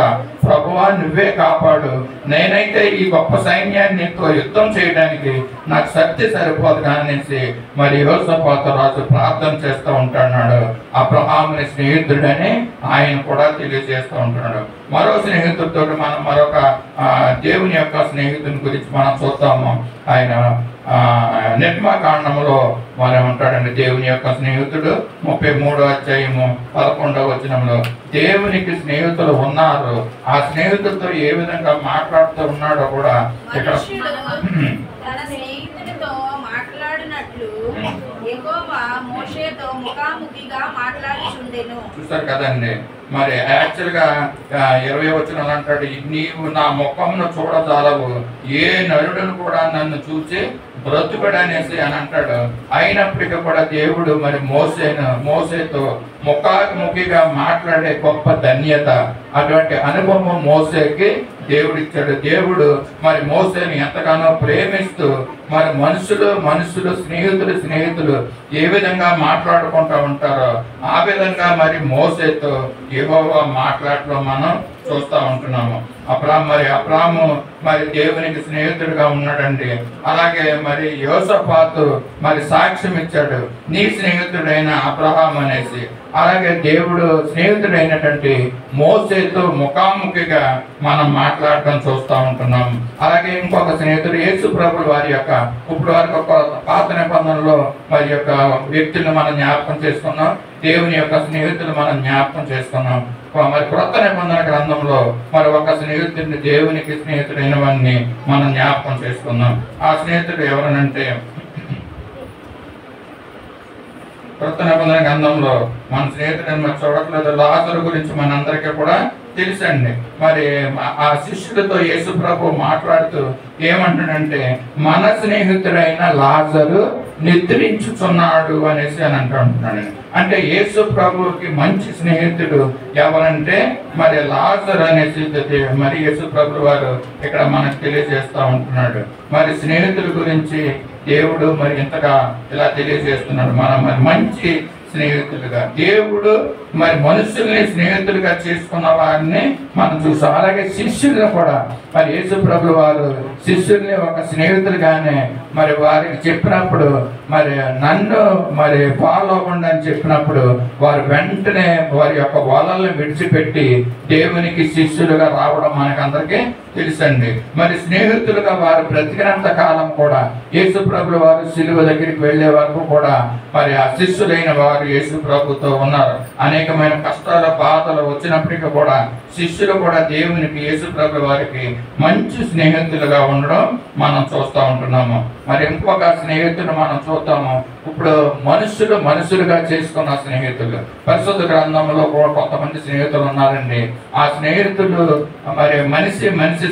ప్రభువా నువ్వే కాపాడు, నేనైతే ఈ గొప్ప సైన్యాన్ని యుద్ధం చేయడానికి నాకు శక్తి సరిపోదు అనేసి మరి యెహోషాపాతు రాజు ప్రార్థన చేస్తూ ఉంటున్నాడు. అబ్రహాముని స్నేహితుడని ఆయన కూడా తెలియజేస్తూ ఉంటున్నాడు. మరో స్నేహితుడితో మనం మరొక దేవుని యొక్క స్నేహితుని గురించి మనం చూస్తాము. ఆయన నిర్మాకాండములో మనం ఉంటాడండి. దేవుని యొక్క స్నేహితుడు 33వ అధ్యాయము 11వ వచనంలో దేవునికి స్నేహితులు ఉన్నారు, ఆ స్నేహితులతో ఏ విధంగా మాట్లాడుతూ ఉన్నాడో కూడా ఇక్కడ తన స్నేహితుడితో మాట్లాడినట్లు యెహోవా మోషేతో ముఖాముఖిగా మాట్లాడుచుండెను. చూస్తారు కదండి. మరి యాక్చువల్ గా 20వ వచనంలో అంటాడు, నీవు నా ముఖమును చూడజాలవు, ఏ నరుడును కూడా నన్ను చూసి బ్రతుకుడనేసి అని అంటాడు. అయినప్పటికీ కూడా దేవుడు మరి మోసేతో ముఖాముఖిగా మాట్లాడే గొప్ప ధన్యత, అటువంటి అనుభవం మోసేకి దేవుడు ఇచ్చాడు. దేవుడు మరి మోసేని ఎంతగానో ప్రేమిస్తూ మరి మనుషులు స్నేహితులు ఏ విధంగా మాట్లాడుకుంటూ ఉంటారో ఆ విధంగా మరి మోసేతో యెహోవా మాట్లాడటం మనం చూస్తూ ఉంటున్నాము. అబ్రాము మరి దేవునికి స్నేహితుడిగా ఉన్నాడండి. అలాగే మరి యెహోషాపాతు మరి సాక్ష్యం ఇచ్చాడు, నీ స్నేహితుడైన అబ్రహాము అనేసి. అలాగే దేవుడు స్నేహితుడైనటువంటి మోసేతో ముఖాముఖిగా మనం మాట్లాడటం చూస్తూ ఉంటున్నాం. అలాగే ఇంకొక స్నేహితుడు యేసు ప్రభువు వారి యొక్క ఇప్పుడు వరకు పాత నిబంధనలో మరి యొక్క వ్యక్తులను మనం జ్ఞాపకం చేసుకున్నాం, దేవుని యొక్క స్నేహితులు మనం జ్ఞాపకం చేసుకున్నాం. మరి క్రొత్త నిబంధన గ్రంథంలో మరి ఒక స్నేహితుడిని దేవునికి స్నేహితుడైన వాడిని మనం జ్ఞాపకం చేసుకున్నాం. ఆ స్నేహితుడు ఎవరనంటే క్రొత్త నిబంధన గ్రంథంలో మన స్నేహితుడిని మనం చూడట్లేదు, లాజరు గురించి మనందరికీ కూడా తెలుసండి. మరి ఆ శిష్యులతో యేసు ప్రభు మాట్లాడుతూ ఏమంటాడంటే, మన స్నేహితుడైన లాజరు నిద్రించుచున్నాడు అనేసి అని అంటున్నాడు. అంటే యేసు ప్రభుకి మంచి స్నేహితుడు ఎవరంటే మరి లాజరు అనేసి మరి యేసు ప్రభు వారు ఇక్కడ మనకు తెలియజేస్తూ ఉంటున్నాడు. మరి స్నేహితుల గురించి దేవుడు మరి ఇంతగా ఇలా తెలియజేస్తున్నాడు. మనం మరి మంచి స్నేహితులుగా దేవుడు మరి మనుషుల్ని స్నేహితులుగా చేసుకున్న వారిని మనం చూసాం. అలాగే శిష్యులను కూడా మరి యేసు ప్రభువు వారు శిష్యుల్ని ఒక స్నేహితులుగానే మరి వారికి చెప్పినప్పుడు మరి నన్ను మరి ఫాలో అవ్వండి అని చెప్పినప్పుడు వారు వెంటనే వారి యొక్క వలలను విడిచిపెట్టి దేవునికి శిష్యులుగా రావడం మనకందరికీ తెలుసండి. మరి స్నేహితులుగా వారు బ్రతికినంత కాలం కూడా యేసు ప్రభువు వారు సిలువ దగ్గరికి వెళ్లే వరకు కూడా మరి ఆ శిష్యులైన వారు యేసు ప్రభుతో ఉన్నారు. అనేకమైన కష్టాల బాధలు వచ్చినప్పటికీ కూడా శిష్యులు కూడా దేవునికి యేసు ప్రభు వారికి మంచి స్నేహితులుగా ఉండడం మనం చూస్తూ ఉంటున్నాము. మరి ఇంకొక స్నేహితులు మనం చూద్దాము. ఇప్పుడు మనుషులుగా చేసుకున్న స్నేహితులు పరిశుద్ధ గ్రంథంలో కూడా కొంతమంది స్నేహితులు ఉన్నారండి. ఆ స్నేహితులు మరి మనిషి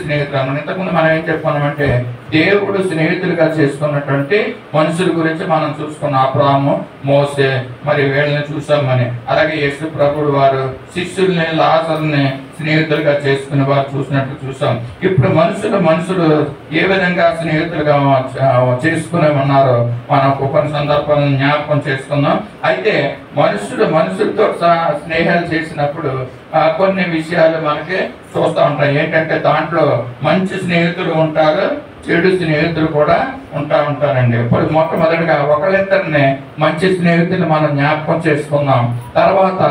స్నేహితులు. ఇంతకుముందు మనం ఏం చెప్పుకున్నామంటే దేవుడు స్నేహితులుగా చేసుకున్నటువంటి మనుషుల గురించి మనం చూసుకున్న అబ్రాహాము, మోసే మరి వీళ్ళని చూసామని. అలాగే యేసు ప్రభువు వారు శిష్యుల్ని లాజరుని స్నేహితులుగా చేసుకుని వారు చూసినట్టు చూసాం. ఇప్పుడు మనుషులు ఏ విధంగా స్నేహితులుగా చేసుకుని ఉన్నారో మనం కొన్ని సందర్భాలను జ్ఞాపకం చేసుకుందాం. అయితే మనుషులతో స్నేహాలు చేసినప్పుడు కొన్ని విషయాలు మనకి చూస్తూ ఉంటాయి. ఏంటంటే దాంట్లో మంచి స్నేహితులు ఉంటారు, చెడు స్నేహితులు కూడా ఉంటారండి. ఇప్పుడు మొట్టమొదటిగా ఒకళ్ళిద్దరిని మంచి స్నేహితులు మనం జ్ఞాపకం చేసుకుందాం. తర్వాత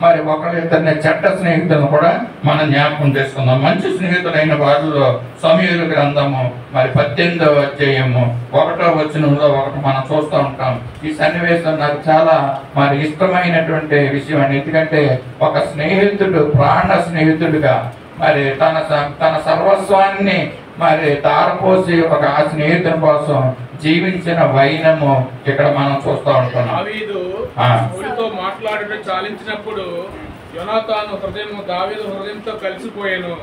మరి ఒకళ్ళిద్దరిని చెడ్డ స్నేహితులను కూడా మనం జ్ఞాపకం చేసుకుందాం. మంచి స్నేహితులైన వారిలో సమూయేలు గ్రంథము మరి 18వ అధ్యాయము 1వ వచనంలో ఒకటి మనం చూస్తూ ఉంటాం. ఈ సన్నివేశం నాకు చాలా మరి ఇష్టమైనటువంటి విషయం అండి. ఎందుకంటే ఒక స్నేహితుడు ప్రాణ స్నేహితుడిగా మరి తన సర్వస్వాన్ని మరి తారపోసి ఒక ఆ స్నేహితుని కోసం జీవించిన వైనము ఇక్కడ మనం చూస్తూ ఉంటున్నాం. దావీదుతో మాట్లాడటం చాలించినప్పుడు దావీదు హృదయంతో కలిసిపోయాను.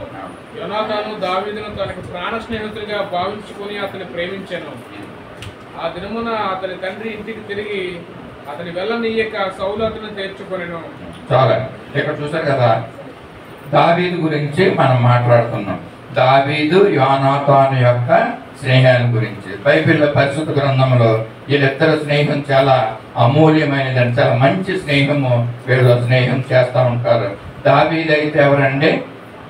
యోనాతాను దావీదును తనకు ప్రాణ స్నేహితుడిగా భావించుకుని అతన్ని ప్రేమించాను. ఆ దినమున అతని తండ్రి ఇంటికి తిరిగి అతని వెళ్ళనీయక సౌలు అతను చేర్చుకొనెను. చాలా ఇక్కడ చూసారు కదా, దావీదు గురించి మనం మాట్లాడుతున్నాం. దావీదు యోనాతాను యొక్క స్నేహాన్ని గురించి బైబిల్లో పరిశుద్ధ గ్రంథంలో వీళ్ళిద్దరు స్నేహం చాలా అమూల్యమైనదని, చాలా మంచి స్నేహము వీళ్ళు స్నేహం చేస్తూ ఉంటారు. దావీదు అయితే ఎవరండి?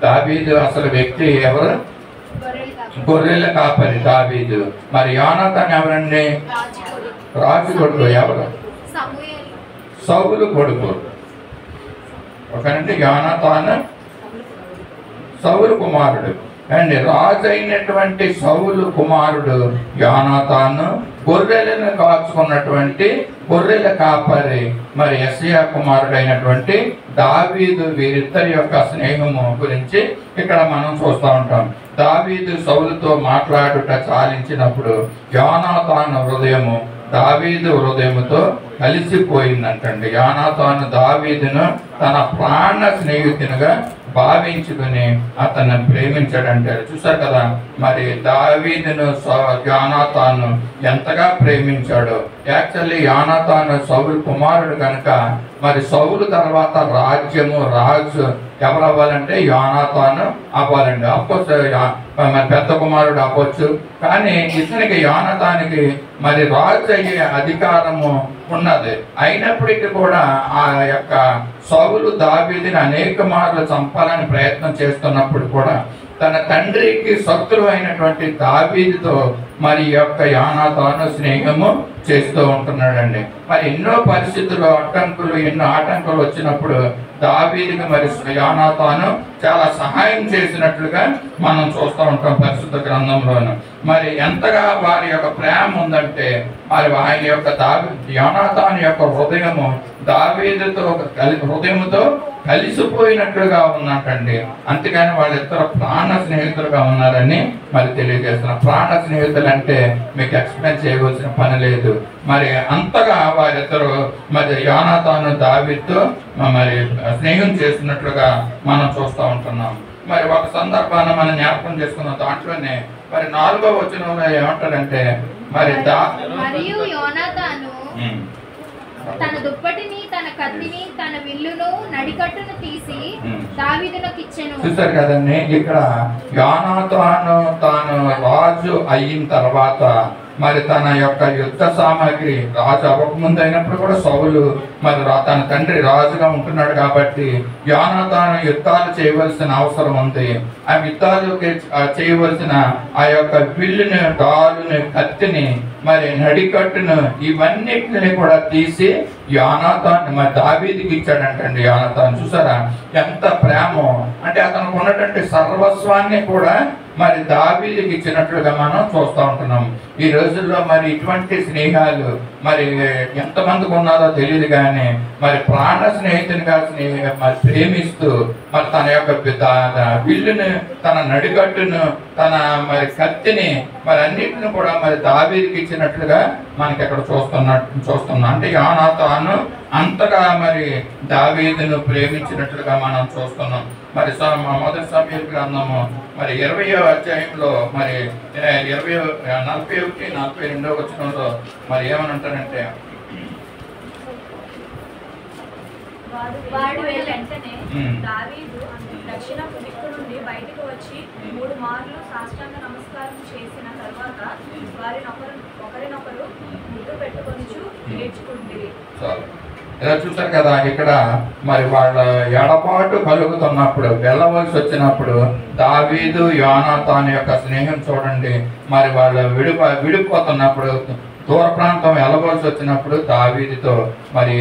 దావీదు అసలు వ్యక్తి ఎవరు? గొర్రెల కాపరి దావీదు. మరి యోనాతాను ఎవరండి? రాజు కొడుకు. ఎవరు? సౌలు కొడుకు. ఒకనంటే యోనాతాను సౌలు కుమారుడు అండి. రాజు అయినటువంటి సౌలు కుమారుడు యోనాతాను గొర్రెలను కాచుకున్నటువంటి గొర్రెల కాపరి మరి యెషయా కుమారుడు అయినటువంటి దావీదు. వీరిద్దరి యొక్క స్నేహము గురించి ఇక్కడ మనం చూస్తూ ఉంటాం. దావీదు సౌలుతో మాట్లాడుట చాలించినప్పుడు యోనాతాను హృదయము దావీదు హృదయముతో కలిసిపోయిందంటండి. యోనాతాను దావీదును తన ప్రాణ స్నేహితునిగా భావించుకుని అతన్ని ప్రేమించాడంటారు. చూసారు కదా, మరి దావీదును యోనాతాను ఎంతగా ప్రేమించాడో. యాక్చువల్లీ యోనాతాను సౌలు కుమారుడు కనుక మరి సౌలు తర్వాత రాజు ఎవరు అవ్వాలంటే యోనాతాను అవ్వాలండి. అవ్వచ్చు మరి పెద్ద కుమారుడు అవ్వచ్చు, కానీ ఇతనికి యోనాతానికి మరి రాజు అయ్యే అధికారము ఉన్నది. అయినప్పటికీ కూడా ఆ యొక్క సౌలు దావీదుని అనేక మార్లు చంపాలని ప్రయత్నం చేస్తున్నప్పుడు కూడా తన తండ్రికి శత్రువు అయినటువంటి దావీదుతో మరి యొక్క యోనాతాను స్నేహము చేస్తూ ఉంటున్నాడండి. మరి ఎన్నో పరిస్థితుల్లో ఎన్నో ఆటంకులు వచ్చినప్పుడు దావీదుకి మరి యోనాతాను చాలా సహాయం చేసినట్లుగా మనం చూస్తూ ఉంటాం పరిశుద్ధ గ్రంథంలోను. మరి ఎంతగా వారి యొక్క ప్రేమ ఉందంటే మరి ఆయన యొక్క యోనాతాను యొక్క హృదయము దావీదుతో హృదయముతో కలిసిపోయినట్లుగా ఉన్నట్టండి. అంతేగాని వాళ్ళిద్దరు ప్రాణ స్నేహితులుగా ఉన్నారని మరి తెలియజేస్తున్నారు. ప్రాణ స్నేహితులు అంటే మీకు ఎక్స్ప్లెయిన్ చేయవలసిన పని లేదు. మరి అంతగా వారిద్దరు మరి యోనాతాను దావీదుతో మరి స్నేహం చేస్తున్నట్లుగా మనం చూస్తూ ఉంటున్నాం. మరి ఒక సందర్భాన్ని మనం జ్ఞాపకం చేసుకున్న దాంట్లోనే మరి 4వ వచనంలో ఏమంటారంటే మరి మరియు యోనాతాను తన దుప్పటిని, తన కత్తిని, తన విల్లును, నడికట్టును తీసి దావీదునకు ఇచ్చెను. చూసారు కదండి, ఇక్కడ యోనాతాను తాను రాజు అయిన తర్వాత మరి తన యొక్క యుద్ధ సామాగ్రి రాజు అవ్వకముందు అయినప్పుడు కూడా సౌలు మరి తన తండ్రి రాజుగా ఉంటున్నాడు కాబట్టి యోనాతాను యుద్ధాలు చేయవలసిన అవసరం ఉంది. ఆ యుద్ధాలు చేయవలసిన ఆ యొక్క విల్లుని, డాలుని, కత్తిని, మరి నడికట్టును ఇవన్నిటిని కూడా తీసి యోనాతాను మరి దావీదుకి ఇచ్చాడంటండి. యోనాతాను చూసారా ఎంత ప్రేమ అంటే అతనికి ఉన్నటువంటి సర్వస్వాన్ని కూడా మరి దావీదుకి ఇచ్చినట్లుగా మనం చూస్తూ ఉంటున్నాం. ఈ రోజుల్లో మరి ఇటువంటి స్నేహాలు మరి ఎంతమందికి ఉన్నారో తెలియదు, కానీ మరి ప్రాణ స్నేహితునిగా మరి ప్రేమిస్తూ మరి తన యొక్క విల్లును, తన నడికట్టును, తన మరి కత్తిని మరి అన్నిటిని కూడా మరి దావీదుకి ఇచ్చినట్లుగా మనకి ఇక్కడ చూస్తున్నాం. అంటే యోనాతాను అంతగా మరి దావీదును ప్రేమించినట్లుగా మనం చూస్తున్నాం. మరి మొదటి సమూయేలు గ్రంథము మరి 20వ అధ్యాయంలో మరి 41, 42 వచనంలో మరి ఏమని అంటారంటే వాడు వెళ్ళి వెంటనే దావీదు దక్షిణపు దిక్కు నుండి బయటకు వచ్చి 3 మార్లు సాష్టాంగ నమస్కారం చేసిన తర్వాత వారిని ఒకరినొకరు ముద్దు పెట్టుకొని నేర్చుకుంటుంది. ఇలా చూసారు కదా, ఇక్కడ మరి వాళ్ళ ఎడబాటు కలుగుతున్నప్పుడు, వెళ్ళవలసి వచ్చినప్పుడు దావీదు యోనాతాను యొక్క స్నేహం చూడండి. మరి వాళ్ళు విడిపోతున్నప్పుడు, దూర ప్రాంతం వెళ్ళవలసి వచ్చినప్పుడు దావీదుతో మరి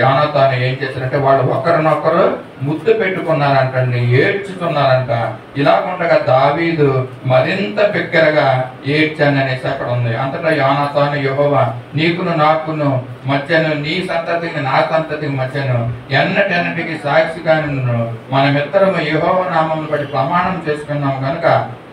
యోనాతాను ఏం చేశారంటే వాళ్ళు ఒకరినొకరు ముద్దు పెట్టుకున్నారంటండి, ఏడ్చుతున్నారంట. ఇలాగుండగా దావీదు మరింత బిగ్గరగా ఏడ్చాననేసి అక్కడ ఉంది. అంతటా యోనాతాను యెహోవా నీకును నాకును మధ్యను, నీ సంతతికి నా సంతతికి మధ్యను ఎన్నటెన్నటికి సాక్షిగా నిన్ను మనమిద్దరము యెహోవా నామమును బట్టి ప్రమాణం చేసుకున్నాం కనుక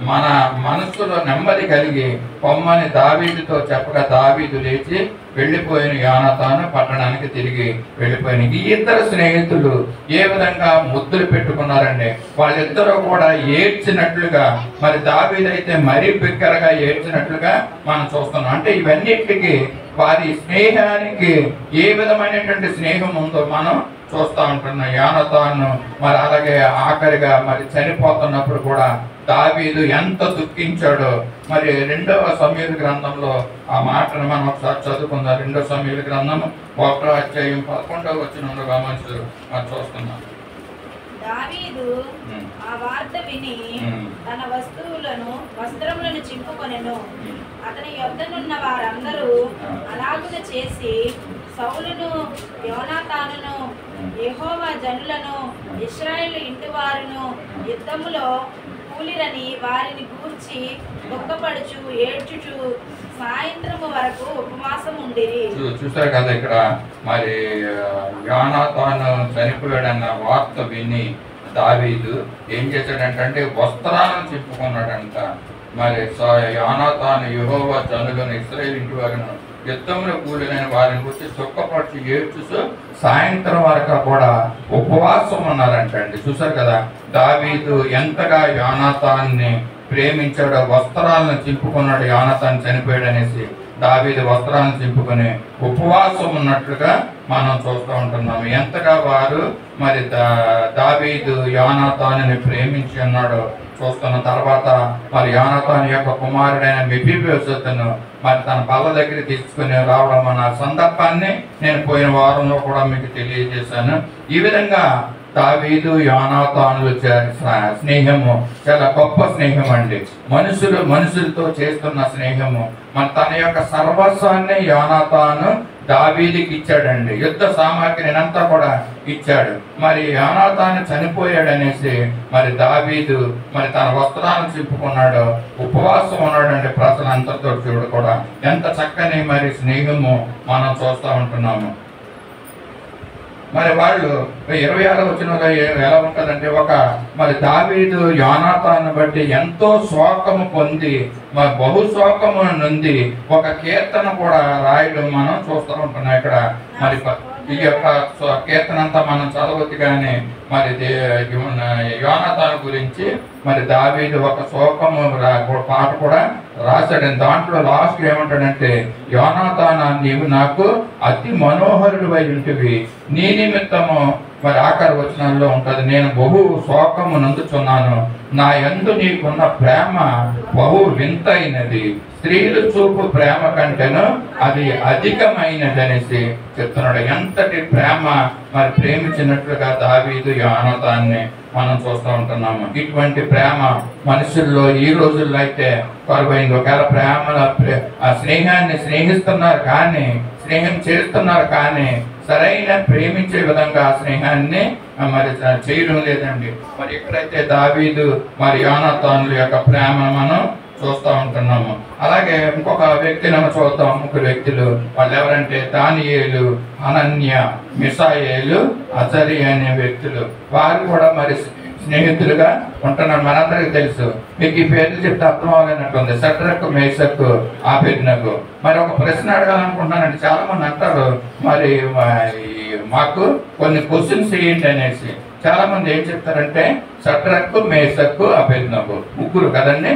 మన మనస్సులో నెమ్మది కలిగి పొమ్మని దావీదుతో చెప్పగా దావీదు లేచి వెళ్ళిపోయిన యోనాతాను పట్టణానికి తిరిగి వెళ్ళిపోయిన. ఈ ఇద్దరు స్నేహితులు ఏ విధంగా ముద్దులు పెట్టుకున్నారండి. వాళ్ళిద్దరూ కూడా ఏడ్చినట్లుగా, మరి దావీదు అయితే మరీ బిగ్గరగా ఏడ్చినట్లుగా మనం చూస్తున్నాం. అంటే ఇవన్నిటికీ వారి స్నేహానికి ఏ విధమైనటువంటి స్నేహం ఉందో మనం చూస్తూ ఉంటున్నాం. యోనాతాను మరి అలాగే ఆఖరిగా మరి చనిపోతున్నప్పుడు కూడా దావీదు ఎంత దుఃఖించాడో మరి 2వ సమూయేలు గ్రంథంలో ఆ మాటను మనం ఒకసారి చదువుకుందాం. 2వ సమూయేలు గ్రంథము 1వ అధ్యాయం 11వ వచనంలో మనుషులు మనం చూస్తున్నాం. దావీదు ఆ వార్త విని తన వస్త్రములను చింపుకొనెను. అతని యొద్దనున్న వారందరూ అలాగున చేసి సౌలును యోనాతానును యెహోవా జనులను ఇశ్రాయేలు ఇంటి వారును యుద్ధములో కూలిరని వారిని గూర్చి దుఃఖపడుచు ఏడ్చుచు సాయంత్రము వరకు ఉపవాసం ఉండిరి. చూసారు కదా, ఇక్కడ మరి యోనాతాను చనిపోయాడన్న వార్త విని దావీదు ఏం చేశాడంటే వస్త్రాలను చింపుకున్నాడంట. మరి యోనాతాను యెహోవా జనులను ఇశ్రాయేలు ఇంటి వారును యుద్ధంలో కూలిన వారిని గురించి దుఃఖపడుచు ఏడ్చుచు సాయంత్రం వరకు కూడా ఉపవాసం ఉన్నారంటండి. చూసారు కదా, దావీదు ఎంతగా యోనాతాన్ని ప్రేమించాడో, వస్త్రాలను చింపుకున్నాడు. యోనాతాను చనిపోయాడు అనేసి దావీదు వస్త్రాలను చింపుకొని ఉపవాసం ఉన్నట్లుగా మనం చూస్తూ ఉంటున్నాము. ఎంతగా వారు మరి దావీదు యోనాతానుని ప్రేమించి ఉన్నాడో చూస్తున్న తర్వాత మరి యోనాతాను యొక్క కుమారుడైన మెఫీబోషెతును మరి తన బల్ల దగ్గర తీసుకుని రావడం అన్న సందర్భాన్ని నేను పోయిన వారంలో కూడా మీకు తెలియజేశాను. ఈ విధంగా దావీదు యోనాతానుల స్నేహము చాలా గొప్ప స్నేహం అండి. మనుషులతో చేస్తున్న స్నేహము. మన తన యొక్క సర్వస్వాన్ని యోనాతాను దావీదుకి ఇచ్చాడండి. యుద్ధ సామాగ్రిని అంతా కూడా ఇచ్చాడు. మరి యోనాతాను చనిపోయాడు అనేసి మరి దావీదు మరి తన వస్త్రాలను చింపుకున్నాడు, ఉపవాసం ఉన్నాడండి. ప్రజలంతటితో చూడు కూడా ఎంత చక్కని మరి స్నేహము మనం చూస్తూ ఉంటున్నాము. మరి వాళ్ళు 26వ వచనంలో ఎలా ఉంటుందంటే మరి దావీదు యోనాతాను బట్టి ఎంతో శోకము పొంది మరి బహు శోకము నుండి ఒక కీర్తన కూడా రాయడం మనం చూస్తూ ఉంటున్నాం. ఇక్కడ మరి ఈ యొక్క కీర్తన అంతా మనం చదవద్దు కానీ మరి యోనాతాను గురించి మరి దావీదు ఒక శోకము పాట కూడా రాశాడు. దాంట్లో లాస్ట్ ఏమంటాడంటే, యోనాతాను నీవు నాకు అతి మనోహరుడు అయి ఉంటివి, నీ నిమిత్తము మరి ఆఖరి వచనంలో ఉంటుంది, నేను బహు శోకము నందుచున్నాను, నా యందు నీకున్న ప్రేమ బహు వింతైనది, స్త్రీలు చూపు ప్రేమ కంటేను అది అధికమైనది అనేసి చెప్తున్నాడు. ఎంతటి ప్రేమ మరి ప్రేమించినట్లుగా దావీదు యోనాతాన్ని మనం చూస్తూ ఉంటున్నాము. ఇటువంటి ప్రేమ మనుషుల్లో ఈ రోజుల్లో అయితే కరువైంది. ఒకవేళ ఆ స్నేహాన్ని స్నేహిస్తున్నారు కానీ, స్నేహం చేస్తున్నారు కానీ సరైన ప్రేమించే విధంగా ఆ స్నేహాన్ని మరి చేయడం లేదండి. మరి ఎక్కడైతే దావీదు మరి యోనాతానుల యొక్క ప్రేమను మనం చూస్తూ ఉంటున్నాము. అలాగే ఇంకొక వ్యక్తిని చూద్దాం. 3 వ్యక్తులు. వాళ్ళు ఎవరంటే దానియేలు, హనన్య, మిషాయేలు, అజరి అనే వ్యక్తులు. వారు కూడా మరి స్నేహితులుగా ఉంటున్నారు. మనందరికీ తెలుసు. మీకు ఈ పేర్లు చెప్తే అర్థం అవ్వలేనట్టుంది. షడ్రకు, మేషకు, అబేద్నెగో. మరి ఒక ప్రశ్న అడగాలనుకుంటున్నానండి. చాలా మంది అంటారు మరి మాకు కొన్ని క్వశ్చన్స్ వేయండి అనేసి. చాలా మంది ఏం చెప్తారంటే షడ్రకు, మేషకు, అబేద్నెగో 3 కదండి.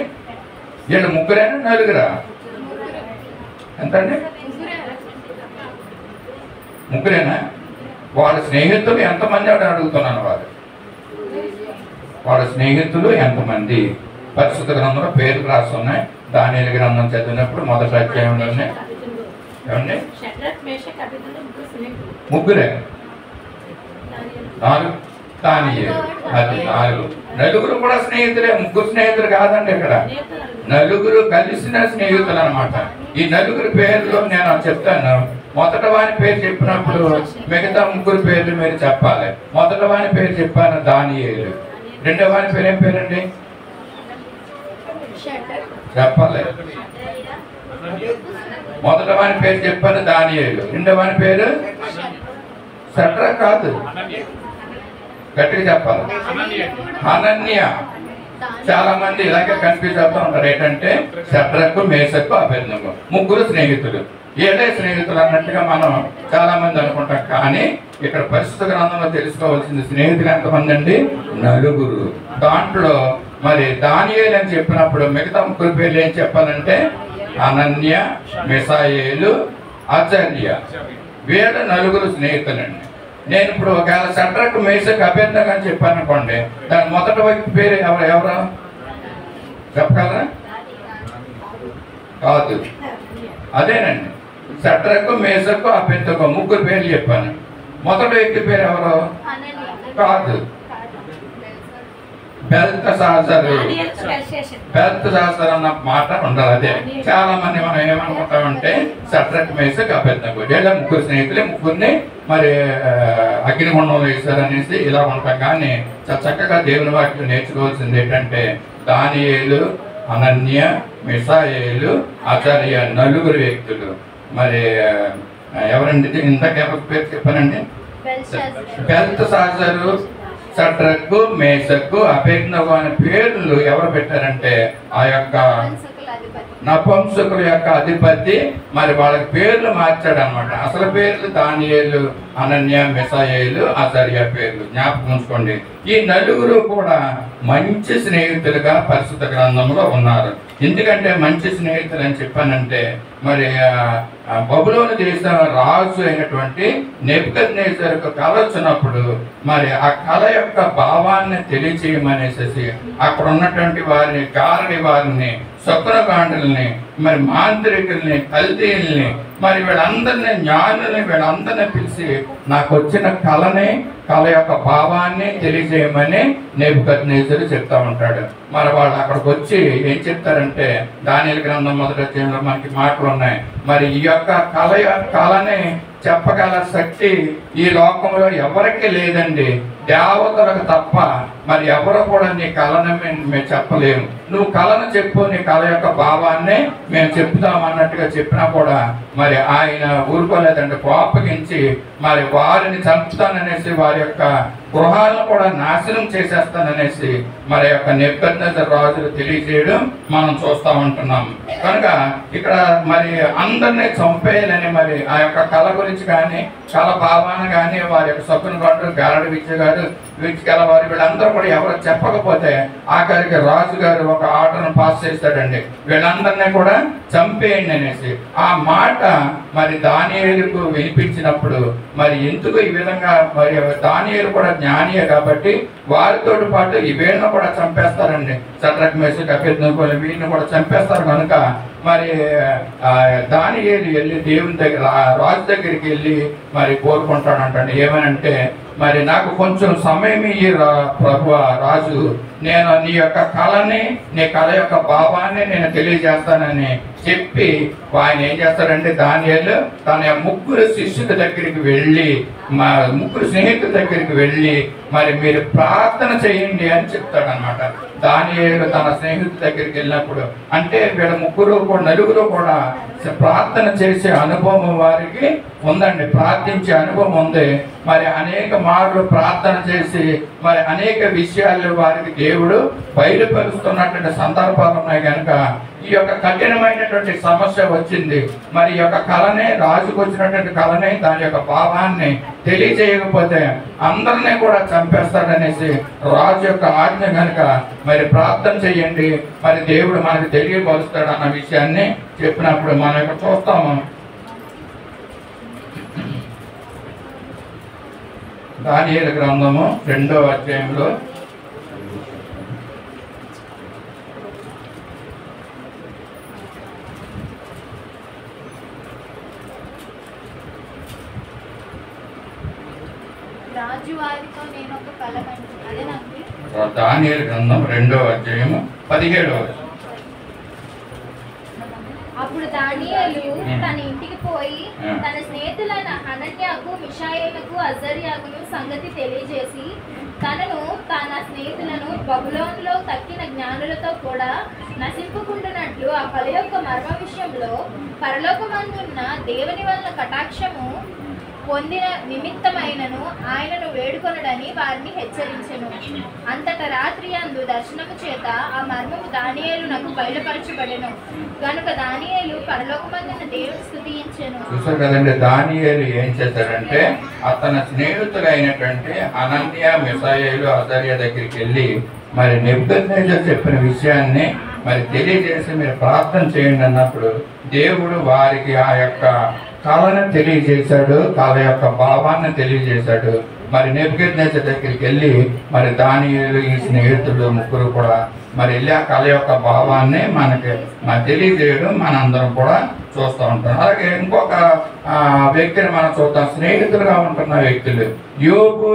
వీళ్ళు 3 4 ఎంతండి? 3 వాళ్ళ స్నేహితులు ఎంతమంది అని అడుగుతున్నాను. వాళ్ళ స్నేహితులు ఎంతమంది? పరిశుద్ధ గ్రంథంలో పేర్లు రాసి ఉన్నాయి. దానియేలు గ్రంథం చదివినప్పుడు మొదటి అధ్యాయంలోనే ఏమండి ముగ్గురే, 4 దానియేలు, అది 4. నలుగురు కూడా స్నేహితులే, ముగ్గురు స్నేహితులు కాదండి. ఇక్కడ నలుగురు కలిసిన స్నేహితులు అన్నమాట. ఈ నలుగురు పేర్లు నేను చెప్తాను. మొదట వాని పేరు చెప్పినప్పుడు మిగతా ముగ్గురు పేర్లు మీరు చెప్పాలి. మొదట వాని పేరు చెప్పాను దానియేలు. రెండో వాని పేరు ఏం పేరండి చెప్పాలి. మొదట వాని పేరు చెప్పాను దానియేలు. రెండో వాని పేరు షడ్రక్ కాదు, గట్టిగా చెప్పాలి, హనన్య. చాలా మంది ఇలాగే కన్ఫ్యూజ్ అవుతూ ఉంటారు. ఏంటంటే షడ్రక్, మేషక్, అబేద్నెగో ముగ్గురు స్నేహితులు. ఏడే స్నేహితులు అన్నట్టుగా మనం చాలా మంది అనుకుంటాం. కానీ ఇక్కడ పరిశుద్ధ గ్రంథంలో తెలుసుకోవాల్సింది స్నేహితులు ఎంతమంది అండి? 4. దాంట్లో మరి దానియేలు అని చెప్పినప్పుడు మిగతా ముగ్గురు పేర్లు ఏం చెప్పాలంటే అనన్య, మిషాయేలు, అజర్య. వీళ్ళ 4 స్నేహితులండి. నేను ఇప్పుడు ఒకవేళ షడ్రక్, మేషక్, అబేద్నెగో అని చెప్పాను అనుకోండి, దాని మొదటి వ్యక్తి పేరు ఎవరు చెప్పగలరా? కాదు, అదేనండి. షడ్రక్, మేషక్, అబేద్నెగో ముగ్గురు పేర్లు చెప్పాను. మొదటి వ్యక్తి పేరు ఎవరు? కాదు, బెల్తషాజరు. బెల్తషాజర్ అన్న మాట ఉండాలి. అదే చాలా మంది మనం ఏమనుకుంటామంటే షడ్రక్, మేషక్, అబేద్నెగో వీళ్ళ ముగ్గురు స్నేహితులే, ముగ్గురిని మరి అగ్నిగుండంలో వేశారనేసి ఇలా ఉంటాం. కానీ చక్కగా దేవుని వాక్యం నేర్చుకోవాల్సింది ఏంటంటే దానియేలు, అనన్య, మిషాయేలు, అజర్య 4 వ్యక్తులు. మరి ఎవరండి? ఇందాక ఎవరి పేరు చెప్పానండి? బెల్తషాజరు, షడ్రక్, మేషక్, అబేద్నెగో అనే పేర్లు ఎవరు పెట్టారంటే ఆ యొక్క నపుంసకుల యొక్క అధిపతి మరి వాళ్ళకి పేర్లు మార్చాడు అనమాట. అసలు పేర్లు దానియేలు, అనన్య, మిషాయేలు, అజర్య పేర్లు జ్ఞాపకం ఉంచుకోండి. ఈ 4 కూడా మంచి స్నేహితులుగా పరిశుద్ధ గ్రంథంలో ఉన్నారు. ఎందుకంటే మంచి స్నేహితులు అని చెప్పానంటే మరి బబులోను దేశం రాజు అయినటువంటి నెబుకద్నెజరుకు కల వచ్చినప్పుడు మరి ఆ కళ యొక్క భావాన్ని తెలియచేయమనేసి అక్కడ ఉన్నటువంటి వారిని, గారడి వారిని, స్వప్నగాండుల్ని, మరి మాంత్రికుల్ని, కల్దీల్ని, మరి వీళ్ళందరినీ, జ్ఞానుల్ని, వీళ్ళందరినీ పిలిచి నాకు వచ్చిన కళ యొక్క భావాన్ని తెలియజేయమని నెబుకద్నెజరు చెప్తా ఉంటాడు. మరి వాళ్ళు అక్కడికి వచ్చి ఏం చెప్తారంటే దానియేలు గ్రంథం మొదటి అధ్యాయంలో మనకి మాటలు ఉన్నాయి. మరి ఈ యొక్క కళని చెప్పగల శక్తి ఈ లోకంలో ఎవరికి లేదండి, దేవతలకు తప్ప. మరి ఎవరు కూడా నీ కళను మేము చెప్పలేము. నువ్వు కళను చెప్పు, నీ కళ యొక్క భావాన్ని మేము చెప్తాం అన్నట్టుగా చెప్పినా కూడా మరి ఆయన ఊరుకోలేదండి. కోపగించి మరి వారిని చంపుతాననేసి, వారి యొక్క గృహాలను కూడా నాశనం చేసేస్తాననేసి మరి యొక్క నెబుకద్నెజరు రాజులు తెలియజేయడం మనం చూస్తూ ఉంటున్నాం. కనుక ఇక్కడ మరి అందరినీ చంపేయాలని మరి ఆ యొక్క కళ గురించి కానీ, కళ భావాన్ని కానీ, వారి యొక్క స్వప్నగాండు, గారడి విద్యగాడు, విద్యగలవారు వీళ్ళందరూ కూడా ఎవరు చెప్పకపోతే ఆఖరికి రాజుగారు ఒక ఆర్డర్ను పాస్ చేస్తాడండి, వీళ్ళందరినీ కూడా చంపేయండి అనేసి. ఆ మాట మరి దానియేలుకు వినిపించినప్పుడు మరి ఎందుకు ఈ విధంగా, మరి దానియేలు కూడా జ్ఞానియే కాబట్టి వారితో పాటు ఈ వీళ్ళను కూడా చంపేస్తారండి. షడ్రక్, మేషక్, అబేద్నెగో వీళ్ళని కూడా చంపేస్తారు. కనుక మరి దానియేలు వెళ్ళి దేవుని దగ్గర, రాజు దగ్గరికి వెళ్ళి మరి కోరుకుంటాడంటండి. ఏమనంటే మరి నాకు కొంచెం సమయం ఇయ్యి ప్రభువా రాజు, నేను నీ యొక్క కళని, నీ కళ యొక్క భావాన్ని నేను తెలియజేస్తానని చెప్పి ఆయన ఏం చేస్తాడంటే దానియేలు తన 3 శిష్యుల దగ్గరికి వెళ్ళి, మా 3 స్నేహితుల దగ్గరికి వెళ్ళి మరి మీరు ప్రార్థన చేయండి అని చెప్తాడనమాట. దానియేలు తన స్నేహితుల దగ్గరికి వెళ్ళినప్పుడు అంటే వీళ్ళ 4 కూడా ప్రార్థన చేసే అనుభవం వారికి ఉందండి, ప్రార్థించే అనుభవం ఉంది. మరి అనేక మార్లు ప్రార్థన చేసి మరి అనేక విషయాలు వారికి దేవుడు బయలుపరుస్తున్నటువంటి సందర్భాలు ఉన్నాయి. కనుక ఈ యొక్క కఠినమైనటువంటి సమస్య వచ్చింది. మరి ఈ యొక్క కళనే, రాజుకు వచ్చినటువంటి కళనే, దాని యొక్క భావాన్ని తెలియజేయకపోతే అందరినీ కూడా చంపేస్తాడనేసి రాజు యొక్క ఆజ్ఞ. కనుక మరి ప్రార్థన చేయండి, మరి దేవుడు మనకు తెలియపరుస్తాడు అన్న విషయాన్ని చెప్పినప్పుడు మనం ఇక్కడ చూస్తాము. దానియేలు గ్రంథము 2వ అధ్యాయంలో రాజు వారితో నేను ఒక కల కంటి. అదేనండి. దానియేలు గ్రంథం 2వ అధ్యాయము 17వ వచనం. అప్పుడు దానియేలు తన ఇంటికి పోయి తన స్నేహితులైన హనన్యాకు, మిషాయేలుకు, అజర్యాకును సంగతి తెలియజేసి తన స్నేహితులను బబులోనులో తక్కిన జ్ఞానులతో కూడా నశింపుకుంటున్నట్లు ఆ కల యొక్క మర్మ విషయంలో పరలోకమందున్న దేవుని వల్ల కటాక్షము పొందిన నిమిత్తమైనను ఆయనను వేడుకొనడని వారిని హెచ్చరించెను. అంతట రాత్రి అందు దర్శనము చేత ఆ మర్మము దానియేలునకు బయలుపరచబడెను. గనుక దానియేలు పరలోకమందున్న దేవుని స్తుతించెను. చూసారు కదండి, దానియేలు ఏం చేశారంటే అతని స్నేహితులైనటువంటి హనన్య, మిషాయేలు, అజర్యా దగ్గరికి వెళ్ళి మరి నెబుకద్నెజర్ చెప్పిన విషయాన్ని మరి తెలియజేసి మీరు ప్రార్థన చేయండి అన్నప్పుడు దేవుడు వారికి ఆ యొక్క కళను తెలియజేశాడు, కళ యొక్క భావాన్ని తెలియజేశాడు. మరి నెబుకద్నెజర్ దగ్గరికి వెళ్ళి మరి దానియేలు, ఈ స్నేహితులు ముగ్గురు కూడా మరి వెళ్ళి ఆ కళ యొక్క భావాన్ని మనకి తెలియజేయడం మనందరం కూడా చూస్తూ ఉంటాం. అలాగే ఇంకొక వ్యక్తిని మనం చూద్దాం. స్నేహితులుగా ఉంటున్న వ్యక్తులు యోబు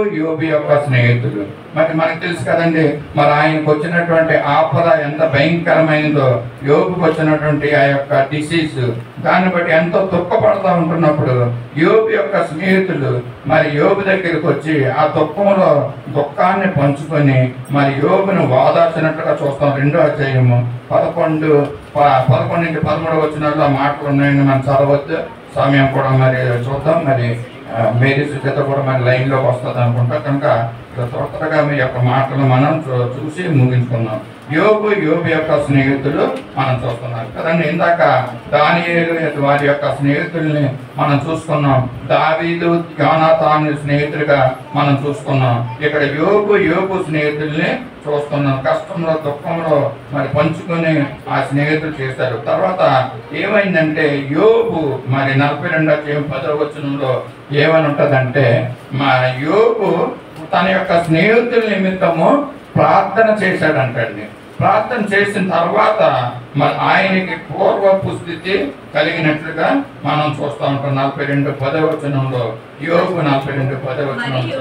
యొక్క స్నేహితులు. మరి మనకు తెలుసు కదండి, మరి ఆయనకు వచ్చినటువంటి ఆపద ఎంత భయంకరమైనదో, యోబుకు వచ్చినటువంటి ఆ యొక్క డిసీజ్ దాన్ని బట్టి ఎంతో దుఃఖపడుతూ ఉంటున్నప్పుడు యోబు యొక్క స్నేహితులు మరి యోబు దగ్గరికి వచ్చి ఆ దుఃఖంలో దుఃఖాన్ని పంచుకొని మరి యోబును వాదార్చినట్లుగా చూస్తాం. 2వ అధ్యాయము 11 నుంచి 13 వచనాల్లో మాటలు ఉన్నాయని మనం చదవద్దు, సమయం కూడా మరి చూద్దాం. మరి మేరీ సుచేత కూడా మరి లైన్లోకి వస్తుంది అనుకుంటా. కనుక త్వరగా మీ యొక్క మాటలు మనం చూసి ముగించుకున్నాం. యోబు యొక్క స్నేహితులు మనం చూస్తున్నాం కదండి. ఇందాక దానియేలు వారి యొక్క స్నేహితుల్ని మనం చూసుకున్నాం. దావీదు, యోనాతాను స్నేహితులుగా మనం చూసుకున్నాం. ఇక్కడ యోబు స్నేహితుల్ని చూస్తున్నాం. కష్టంలో దుఃఖంలో మరి పంచుకొని ఆ స్నేహితులు చేశారు. తర్వాత ఏమైందంటే యోబు మరి 42:10 వచనంలో ఏమని ఉంటుందంటే మా యోబు తన యొక్క స్నేహితుల నిమిత్తము ప్రార్థన చేశాడంటండి. ప్రార్థన చేసిన తర్వాత మరి ఆయనకి పూర్వపు స్థితి కలిగినట్లుగా మనం చూస్తూ ఉంటాం. 42:10 వచనంలో యోబు 42:10 వచనంలో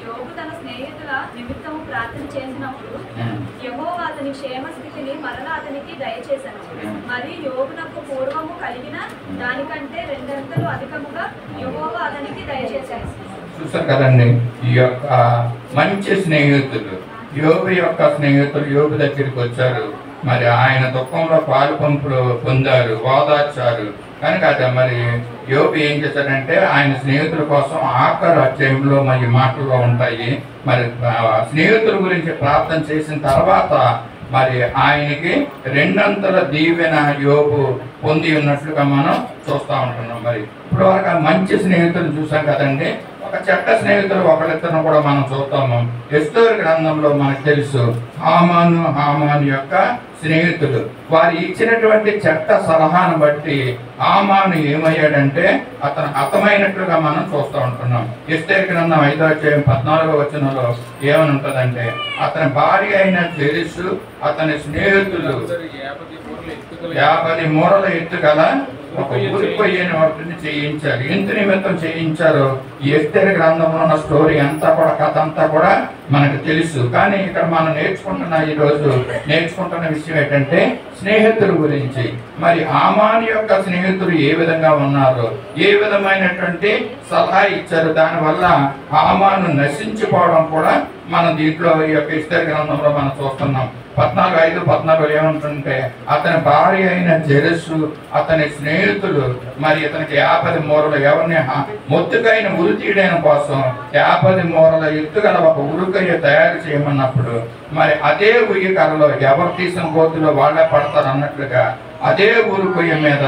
యోబు తన స్నేహితుల నిమిత్తము ప్రార్థన చేసినప్పుడు యెహోవా అతని క్షేమ స్థితిని మరలా అతనికి దయచేశాను. మరి యోబునకు పూర్వము కలిగిన దానికంటే 2 అంతలు అధికముగా యెహోవా అతనికి దయచేశాను. చూసారు కదండి, ఈ యొక్క మంచి స్నేహితులు యోబు యొక్క స్నేహితులు యోబు దగ్గరికి వచ్చారు. మరి ఆయన దుఃఖంలో పాలు పంపులు పొందారు, ఓదార్చారు. కనుక అదే మరి యోబు ఏం చేశాడంటే ఆయన స్నేహితుల కోసం ఆఖరు అధ్యాయంలో మరి మాటల్లో ఉంటాయి. మరి స్నేహితుల గురించి ప్రార్థన చేసిన తర్వాత మరి ఆయనకి 2 అంతల దీవెన యోబు పొంది ఉన్నట్లుగా మనం చూస్తూ ఉంటున్నాం. మరి ఇప్పుడు వరకు మంచి స్నేహితులు చూసాం కదండి. ఒక చెడ్డ స్నేహితులు ఒకరిద్దరు కూడా మనం చూస్తాము. ఎస్తేరు గ్రంథంలో మనకు తెలుసు హామాను యొక్క స్నేహితులు వారు ఇచ్చినటువంటి చెడ్డ సలహాను బట్టి హామాను ఏమయ్యాడంటే అతను హతమైనట్లుగా మనం చూస్తూ ఉంటున్నాం. ఎస్తేరు గ్రంథం 5వ అధ్యాయం 14వ వచనంలో ఏమని ఉంటుందంటే అతని భార్య అయిన జెరుసు అతని స్నేహితులు 50 మూరల ఎత్తుగల ఒక ఊరిపోయిన వాటిని చేయించారు. ఎంత నిమిత్తం చేయించారు ఎస్తేరు గ్రంథంలో ఉన్న స్టోరీ అంతా కూడా, కథ అంతా కూడా మనకు తెలుసు. కానీ ఇక్కడ మనం ఈరోజు నేర్చుకుంటున్న విషయం ఏంటంటే స్నేహితుల గురించి. మరి హామాను యొక్క స్నేహితులు ఏ విధంగా ఉన్నారు, ఏ విధమైనటువంటి సలహా ఇచ్చారు, దానివల్ల హామాను నశించిపోవడం కూడా మనం దీంట్లో ఈ యొక్క ఎస్తేరు గ్రంథంలో మనం చూస్తున్నాం. 14:5-14 ఏమంటుంటే అతని భార్య అయిన జెరుసు అతని స్నేహితులు మరి ఇతనికి 50 మూరలు ఎవరిని మొత్తుకైన ఉరి తీయడం కోసం 50 మూరల ఎత్తుగల ఒక ఉరుకయ్య తయారు చేయమన్నప్పుడు మరి అదే ఉయ్యకరలో ఎవరు తీసిన గోతులో వాళ్ళే పడతారు అన్నట్లుగా అదే ఊరు కొయ్య మీద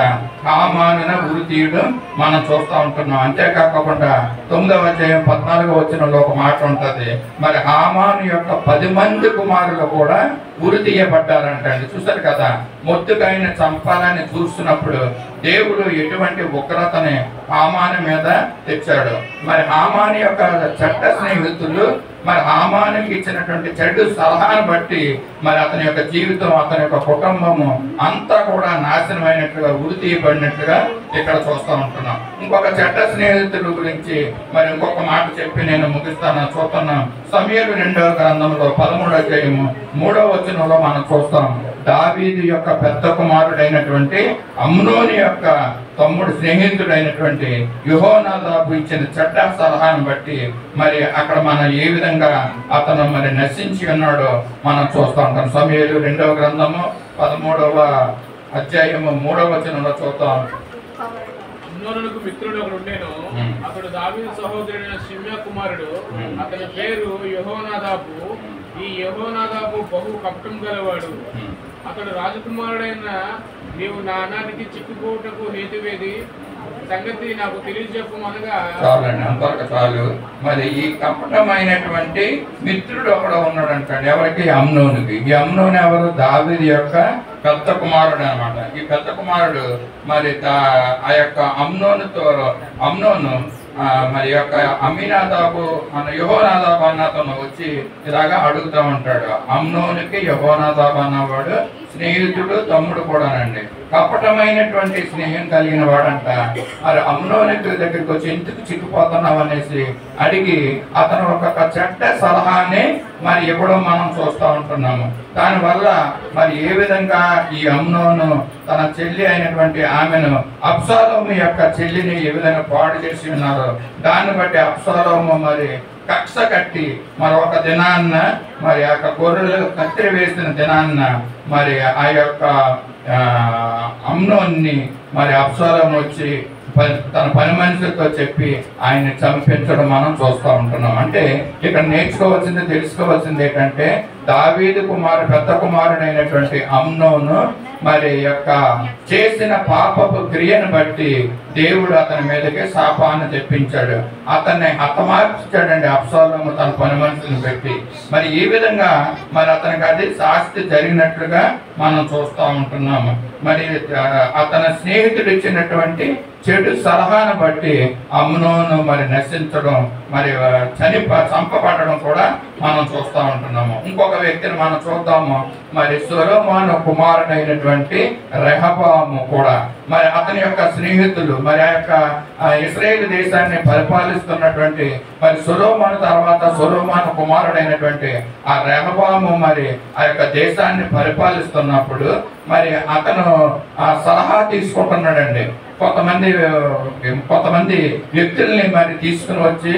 హామానున ఉరి తీయడం మనం చూస్తూ ఉంటున్నాం. అంతేకాకుండా 9వ అధ్యాయం 14వ వచనంలో ఒక మాట ఉంటుంది. మరి హామాను యొక్క 10 మంది కుమారులు కూడా ఉరి తీయబడ్డారంటండి. చూసారు కదా, మొత్తుగా ఆయన చంపాలని చూస్తున్నప్పుడు దేవుడు ఎటువంటి ఉగ్రతని హామాను మీద తెచ్చాడు. మరి హామాను యొక్క చెడ్డ స్నేహితులు మరి హామానుకి ఇచ్చినటువంటి చెడు సలహాను బట్టి మరి అతని యొక్క జీవితం, అతని యొక్క కుటుంబము అంతా కూడా నాశనమైనట్లుగా, ఉరి తీయబడినట్లుగా ఇక్కడ చూస్తూ ఉంటున్నాం. ఇంకొక చెడ్డ స్నేహితుల గురించి మరి ఇంకొక మాట చెప్పి నేను ముగిస్తాను. చూస్తున్నాం సమూయేలు 2వ గ్రంథంలో 13వ అధ్యాయము 3వ వచనంలో మనం చూస్తాం. దావీదు యొక్క పెద్ద కుమారుడైనటువంటి అమ్నోని యొక్క తమ్ముడు స్నేహితుడైనటువంటి యెహోనాదాబు ఇచ్చిన చెడ్డ సలహాను బట్టి మరి అక్కడ మనం ఏ విధంగా అతను మరి నశించి ఉన్నాడో మనం చూస్తూ ఉంటాం. సమూయేలు 2వ గ్రంథము 13వ అధ్యాయము 3వ వచనంలో చూద్దాం. అమ్నోనుకు మిత్రుడు ఒకడు ఉండేను. అతడు దావీదు సహోదరుడైన షిమ్యా కుమారుడు. అతని పేరు యెహోనాదాబు. ఈ యెహోనాదాబు బహు కపటం గలవాడు. అతడు రాజకుమారుడైన నీవు నా అన్నానికి చిక్కుకోటకు హేతువేది సంగతి నాకు తెలియజెప్పమనగా. చాలండి, అంతవరకు చాలు. మరి ఈ కపటమైనటువంటి మిత్రుడు ఒకడు ఉన్నాడు అంటాడు. ఎవరికి? అమ్నోనుకి. ఈ అమ్నోను ఎవరు? దావీదు యొక్క పెద్ద కుమారుడు అనమాట. ఈ పెద్ద కుమారుడు మరి ఆ యొక్క అమ్నోను మరి యొక్క అమ్మీనాదాబు యెహోనాదాబు అన్న అతను వచ్చి ఇలాగా అడుగుతూ ఉంటాడు. అమ్నోనుకి యెహోనాదాబు అన్నవాడు స్నేహితుడు, తమ్ముడు కూడానండి. కపటమైనటువంటి స్నేహం కలిగిన వాడంట. మరి అమ్నోనుకి దగ్గరికి వచ్చి ఎందుకు చిక్కుపోతున్నావు అనేసి అడిగి అతను ఒక చెడ్డ సలహాన్ని మరి ఇవ్వడం మనం చూస్తూ ఉంటున్నాము. దానివల్ల మరి ఏ విధంగా ఈ అమ్నోను తన చెల్లి అయినటువంటి ఆమెను అబ్షాలోము యొక్క చెల్లిని ఏ విధంగా పాడు చేసి ఉన్నారో దాన్ని బట్టి అబ్షాలోము మరి కక్ష కట్టి మరి ఒక దినాన్న మరి ఆ యొక్క గొర్రెలు కత్తిరి వేసిన దినాన్న మరి ఆ యొక్క అమ్నోన్ని మరి అబ్షాలోము వచ్చి తన పని మనుషులతో చెప్పి ఆయన్ని చంపించడం మనం చూస్తూ ఉంటున్నాం. అంటే ఇక్కడ నేర్చుకోవాల్సింది, తెలుసుకోవాల్సింది ఏంటంటే దావీదు పెద్ద కుమారుడైనటువంటి అమ్నోను మరి యొక్క చేసిన పాపపు క్రియను బట్టి దేవుడు అతని మీదకి శాపాన్ని తెప్పించాడు. అతన్ని హతమార్చాడండి అబ్షాలోము తన పని మనుషులను పెట్టి. మరి ఈ విధంగా మరి అతనికి అది శాస్తి జరిగినట్లుగా మనం చూస్తూ ఉంటున్నాము. మరి అతని స్నేహితుడు ఇచ్చినటువంటి చెడు సలహాను బట్టి అమ్నోను మరి నశించడం, మరి చంపబడడం కూడా మనం చూస్తూ ఉంటున్నాము. ఇంకొక వ్యక్తిని మనం చూద్దాము. మరి సొలొమోను కుమారుడైనటువంటి రెహబాము కూడా మరి అతని యొక్క స్నేహితులు మరి ఆ యొక్క ఇశ్రాయేలు దేశాన్ని పరిపాలిస్తున్నటువంటి మరి సొలొమోను తర్వాత సొలొమోను కుమారుడైనటువంటి ఆ రెహబాము మరి ఆ యొక్క దేశాన్ని పరిపాలిస్తున్నప్పుడు మరి అతను ఆ సలహా తీసుకుంటున్నాడండి. కొంతమంది వ్యక్తుల్ని మరి తీసుకుని వచ్చి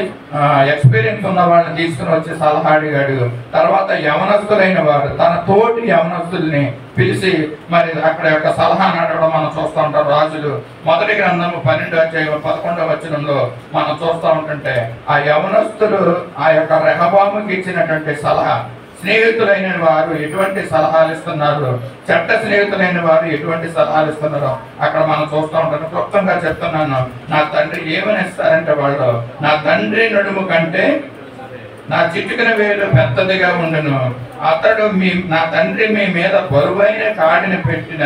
ఎక్స్పీరియన్స్ ఉన్న వాళ్ళని తీసుకుని వచ్చి సలహా అడిగాడు. తర్వాత యవనస్తులైన వారు తన తోటి యవనస్తుల్ని పిలిచి మరి అక్కడ యొక్క సలహాను అడగడం మనం చూస్తూ ఉంటాం. రాజులు 1వ గ్రంథము 12వ అధ్యాయం 11వ వచనంలో మనం చూస్తూ ఉంటుంటే ఆ యవనస్తులు ఆ యొక్క రెహబాముకి ఇచ్చినటువంటి సలహా, స్నేహితులైన వారు ఎటువంటి సలహాలు ఇస్తున్నారు, చెడ్డ స్నేహితులైన వారు ఎటువంటి సలహాలు ఇస్తున్నారో అక్కడ మనం చూస్తూ ఉంటాం. క్లుప్తంగా చెప్తున్నాను. నా తండ్రి ఏమని ఇస్తారంటే వాళ్ళు, నా తండ్రి నడుము కంటే నా చిటికిన వేలు పెద్దదిగా ఉండును. అతడు నా తండ్రి మీ మీద బరువైన కాడిని పెట్టిన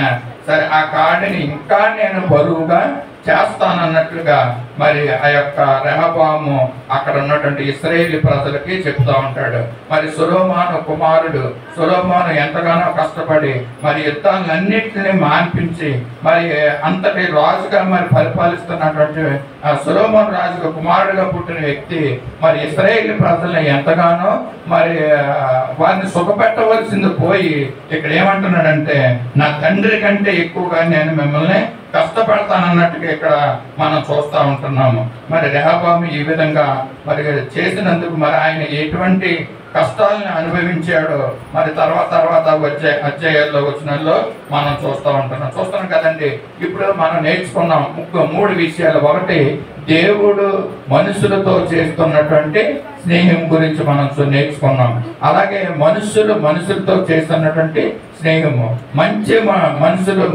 సరే ఆ కాడిని ఇంకా నేను బరువుగా చేస్తానన్నట్లుగా మరి ఆ యొక్క రెహబాము అక్కడ ఉన్నటువంటి ఇశ్రాయేలు ప్రజలకి చెప్తా ఉంటాడు. మరి సొలొమోను కుమారుడు సొలొమోను ఎంతగానో కష్టపడి మరి యుద్ధాలన్నింటినీ మాన్పించి మరి అంతటి రాజుగా మరి పరిపాలిస్తున్నటువంటి సొలొమోను రాజుగా కుమారుడుగా పుట్టిన వ్యక్తి మరి ఇశ్రాయేలు ప్రజల్ని ఎంతగానో మరి వారిని సుఖపెట్టవలసింది పోయి ఇక్కడ ఏమంటున్నాడంటే నా తండ్రి కంటే ఎక్కువగా నేను మిమ్మల్ని కష్టపడతానన్నట్టుగా ఇక్కడ మనం చూస్తూ ఉంటున్నాము. మరి రెహబాము ఈ విధంగా మరి చేసినందుకు మరి ఆయన ఎటువంటి కష్టాలను అనుభవించాడో మరి తర్వాత వచ్చే అధ్యాయాల్లో వచ్చినల్లో మనం చూస్తూ ఉంటున్నాం కదండి. ఇప్పుడు మనం నేర్చుకున్నాం 3 విషయాలు. ఒకటి, దేవుడు మనుషులతో చేస్తున్నటువంటి స్నేహం గురించి మనం నేర్చుకున్నాం. అలాగే మనుషులతో చేస్తున్నటువంటి స్నేహము,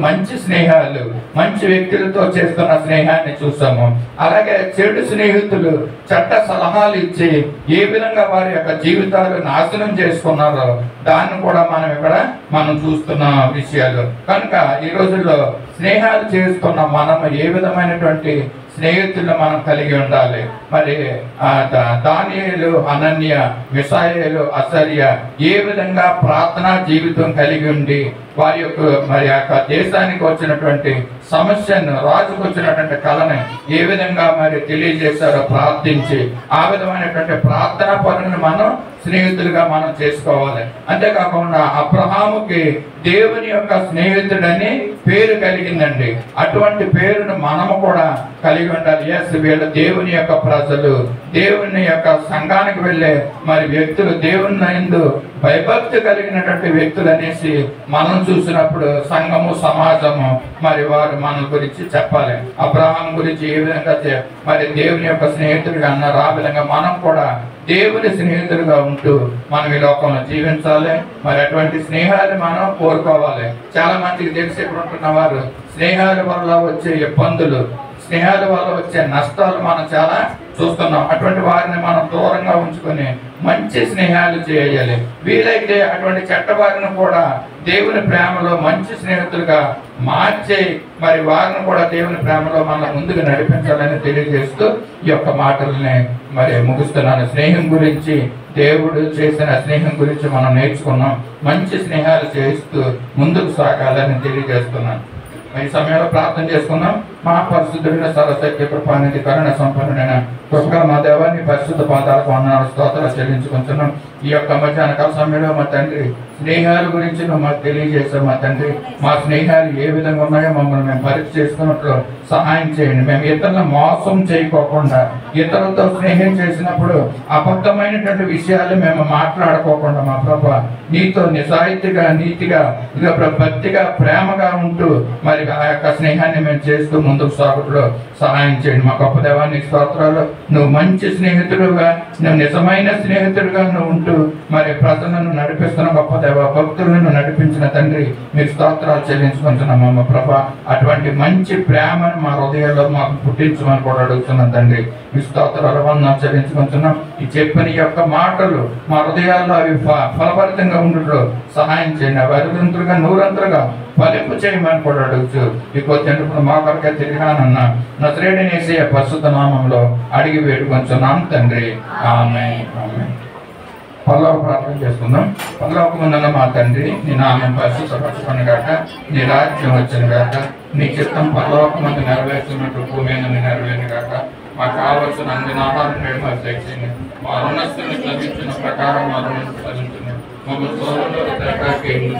మంచి స్నేహాలు, మంచి వ్యక్తులతో చేస్తున్న స్నేహాన్ని చూసాము. అలాగే చెడు స్నేహితులు చెడ్డ సలహాలు ఇచ్చి ఏ విధంగా వారి యొక్క జీవితాలు నాశనం చేసుకున్నారో దాన్ని కూడా మనం చూస్తున్న విషయాలు. కనుక ఈ రోజుల్లో స్నేహాలు చేస్తున్న మనం ఏ విధమైనటువంటి స్నేహితులను మనం కలిగి ఉండాలి. మరి దానియేలు, అనన్య, మిషాయేలు, అసర్య ఏ విధంగా ప్రార్థనా జీవితం కలిగి ఉండి వారి యొక్క దేశానికి వచ్చినటువంటి సమస్యను, రాజుకు వచ్చినటువంటి కళని ఏ విధంగా తెలియజేశారో ప్రార్థించి ఆ విధమైనటువంటి ప్రార్థనా పనులను మనం స్నేహితులుగా మనం చేసుకోవాలి. అంతేకాకుండా అబ్రహాముకి దేవుని యొక్క స్నేహితుడని పేరు కలిగిందండి. అటువంటి పేరును మనము కూడా కలిగి ఉండాలి. వీళ్ళు దేవుని యొక్క ప్రజలు, దేవుని యొక్క సంఘానికి వెళ్ళే వ్యక్తులు, దేవుని యందు భయభక్తి కలిగినటువంటి వ్యక్తులు అనేసి మనం చూసినప్పుడు సంఘము, సమాజము వారు మన గురించి చెప్పాలి. అబ్రహాం గురించి ఏ విధంగా దేవుని యొక్క స్నేహితుడిగా అన్నారు, ఆ విధంగా మనం కూడా దేవుని స్నేహితులుగా ఉంటూ మనం ఈ లోకంలో జీవించాలి. అటువంటి స్నేహాలు మనం కోరుకోవాలి. చాలా మందికి తెలిసి ఇప్పుడు ఉంటున్న వారు స్నేహాల వల్ల వచ్చే ఇబ్బందులు, స్నేహాల వల్ల వచ్చే నష్టాలు మనం చాలా చూస్తున్నాం. అటువంటి వారిని మనం దూరంగా ఉంచుకొని మంచి స్నేహాలు చేయాలి. వీలైతే అటువంటి చెడ్డవారిని కూడా దేవుని ప్రేమలో మంచి స్నేహితులుగా మార్చి వారిని కూడా దేవుని ప్రేమలో మన ముందుకు నడిపించాలని తెలియజేస్తూ ఈ యొక్క మాటల్ని ముగిస్తున్నాను. స్నేహం గురించి, దేవుడు చేసిన స్నేహం గురించి మనం నేర్చుకున్నాం. మంచి స్నేహాలు చేస్తూ ముందుకు సాగాలని తెలియజేస్తున్నాను. ఈ సమయంలో ప్రార్థన చేసుకున్నాం. మా పరిశుద్ధుడైన సర్వశక్తి కృపానిధి కరుణ సంపన్నుడైన కృపగల మా దేవాన్ని పరిశుద్ధ పాదాలకు వందనాలు, స్తోత్రాలు చెల్లించుకుంటున్నాం. ఈ యొక్క మధ్యాహ్న కాల సమయంలో మా తండ్రి స్నేహాల గురించి నువ్వు మాకు తెలియజేస్తాం. మా తండ్రి, మా స్నేహాలు ఏ విధంగా ఉన్నాయో మమ్మల్ని మేము పరీక్ష చేసుకున్నట్లు సహాయం చేయండి. మేము ఇతరులను మోసం చేయకోకుండా, ఇతరులతో స్నేహం చేసినప్పుడు అబద్ధమైనటువంటి విషయాలు మేము మాట్లాడుకోకుండా మా ప్రభు నీతో నిజాయితీగా, నీతిగా, భక్తిగా, ప్రేమగా ఉంటూ ఆ యొక్క స్నేహాన్ని మేము చేస్తూ ముందుకు సాగుట్లో సహాయం చేయండి. మా గొప్ప దేవానికి స్తోత్రాలు. నువ్వు మంచి స్నేహితుడుగా, నువ్వు నిజమైన స్నేహితుడుగా నువ్వు ఉంటూ ప్రజలను నడిపిస్తున్న గొప్ప దేవ, భక్తులను నడిపించిన తండ్రి మీరు స్తోత్రాలు చెల్లించుకుంటున్నాం. మా ప్రభ అటువంటి మంచి ప్రేమను మా హృదయాల్లో మాకు పుట్టించమని కూడా అడుగుతున్నాం తండ్రి. మీ స్తోత్రాలు వందనాలు చెల్లించుకుంటున్నాం. ఈ చెప్పిన యొక్క మాటలు మా హృదయాల్లో అవి ఫలభరితంగా ఉండటంలో సహాయం చేయండి. అవి అదుగుంతులుగా, నూరంతులుగా ఫలింపు చేయమని కూడా అడుగుతూ ఈ కొద్ది మా కొరకే తిరిగానన్న నజరేయుడైన యేసయ్య పరిశుద్ధ నామంలో అడిగి వేడుకొంచున్నాం తండ్రి. ఆమేన్. ఆమేన్. పరలోక ప్రార్థన చేసుకుందాం. పరలోకమందున్న మా తండ్రి, నీ నామం పరిశుద్ధపరచుకొను గాక, నీ రాజ్యం వచ్చును గాక, నీ చిత్తం పరలోకమందు నెరవేర్చున్నట్టు భూమి మీద నెరవేరును గాక. మాకు కావలసిన అన్ని ఆహారం నేడు మాకు దయచేయండి. మా రుణస్తులను క్షమించిన ప్రకారం మా రుణం క్షమించండి. మమ్మల్ని సోదరులు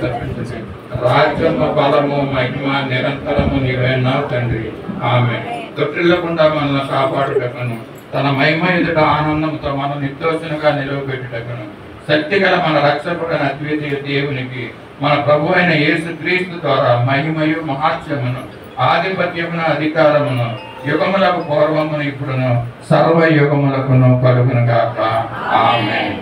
తప్పించండి. రాజ్యము, బలము, మహిమ నిరంతరము నీవేనావు తండ్రి. ఆమేన్. తొట్టిల్లకుండా మనల్ని కాపాడుటకును, తన మహిమ ఎదుట ఆనందంతో మనం నిర్దోషునిగా నిలవబెట్టుటకును, శక్తిగల మన రక్షకుడైన అద్వితీయ దేవునికి మన ప్రభు అయిన యేసుక్రీస్తు ద్వారా మహిమయు, మహాత్మ్యమును, ఆధిపత్యమును, అధికారమును యుగములకు పూర్వమును ఇప్పుడును సర్వయుగములకును కలుగును గాక. ఆమేన్.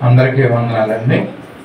అందరికీ వందనాలండి.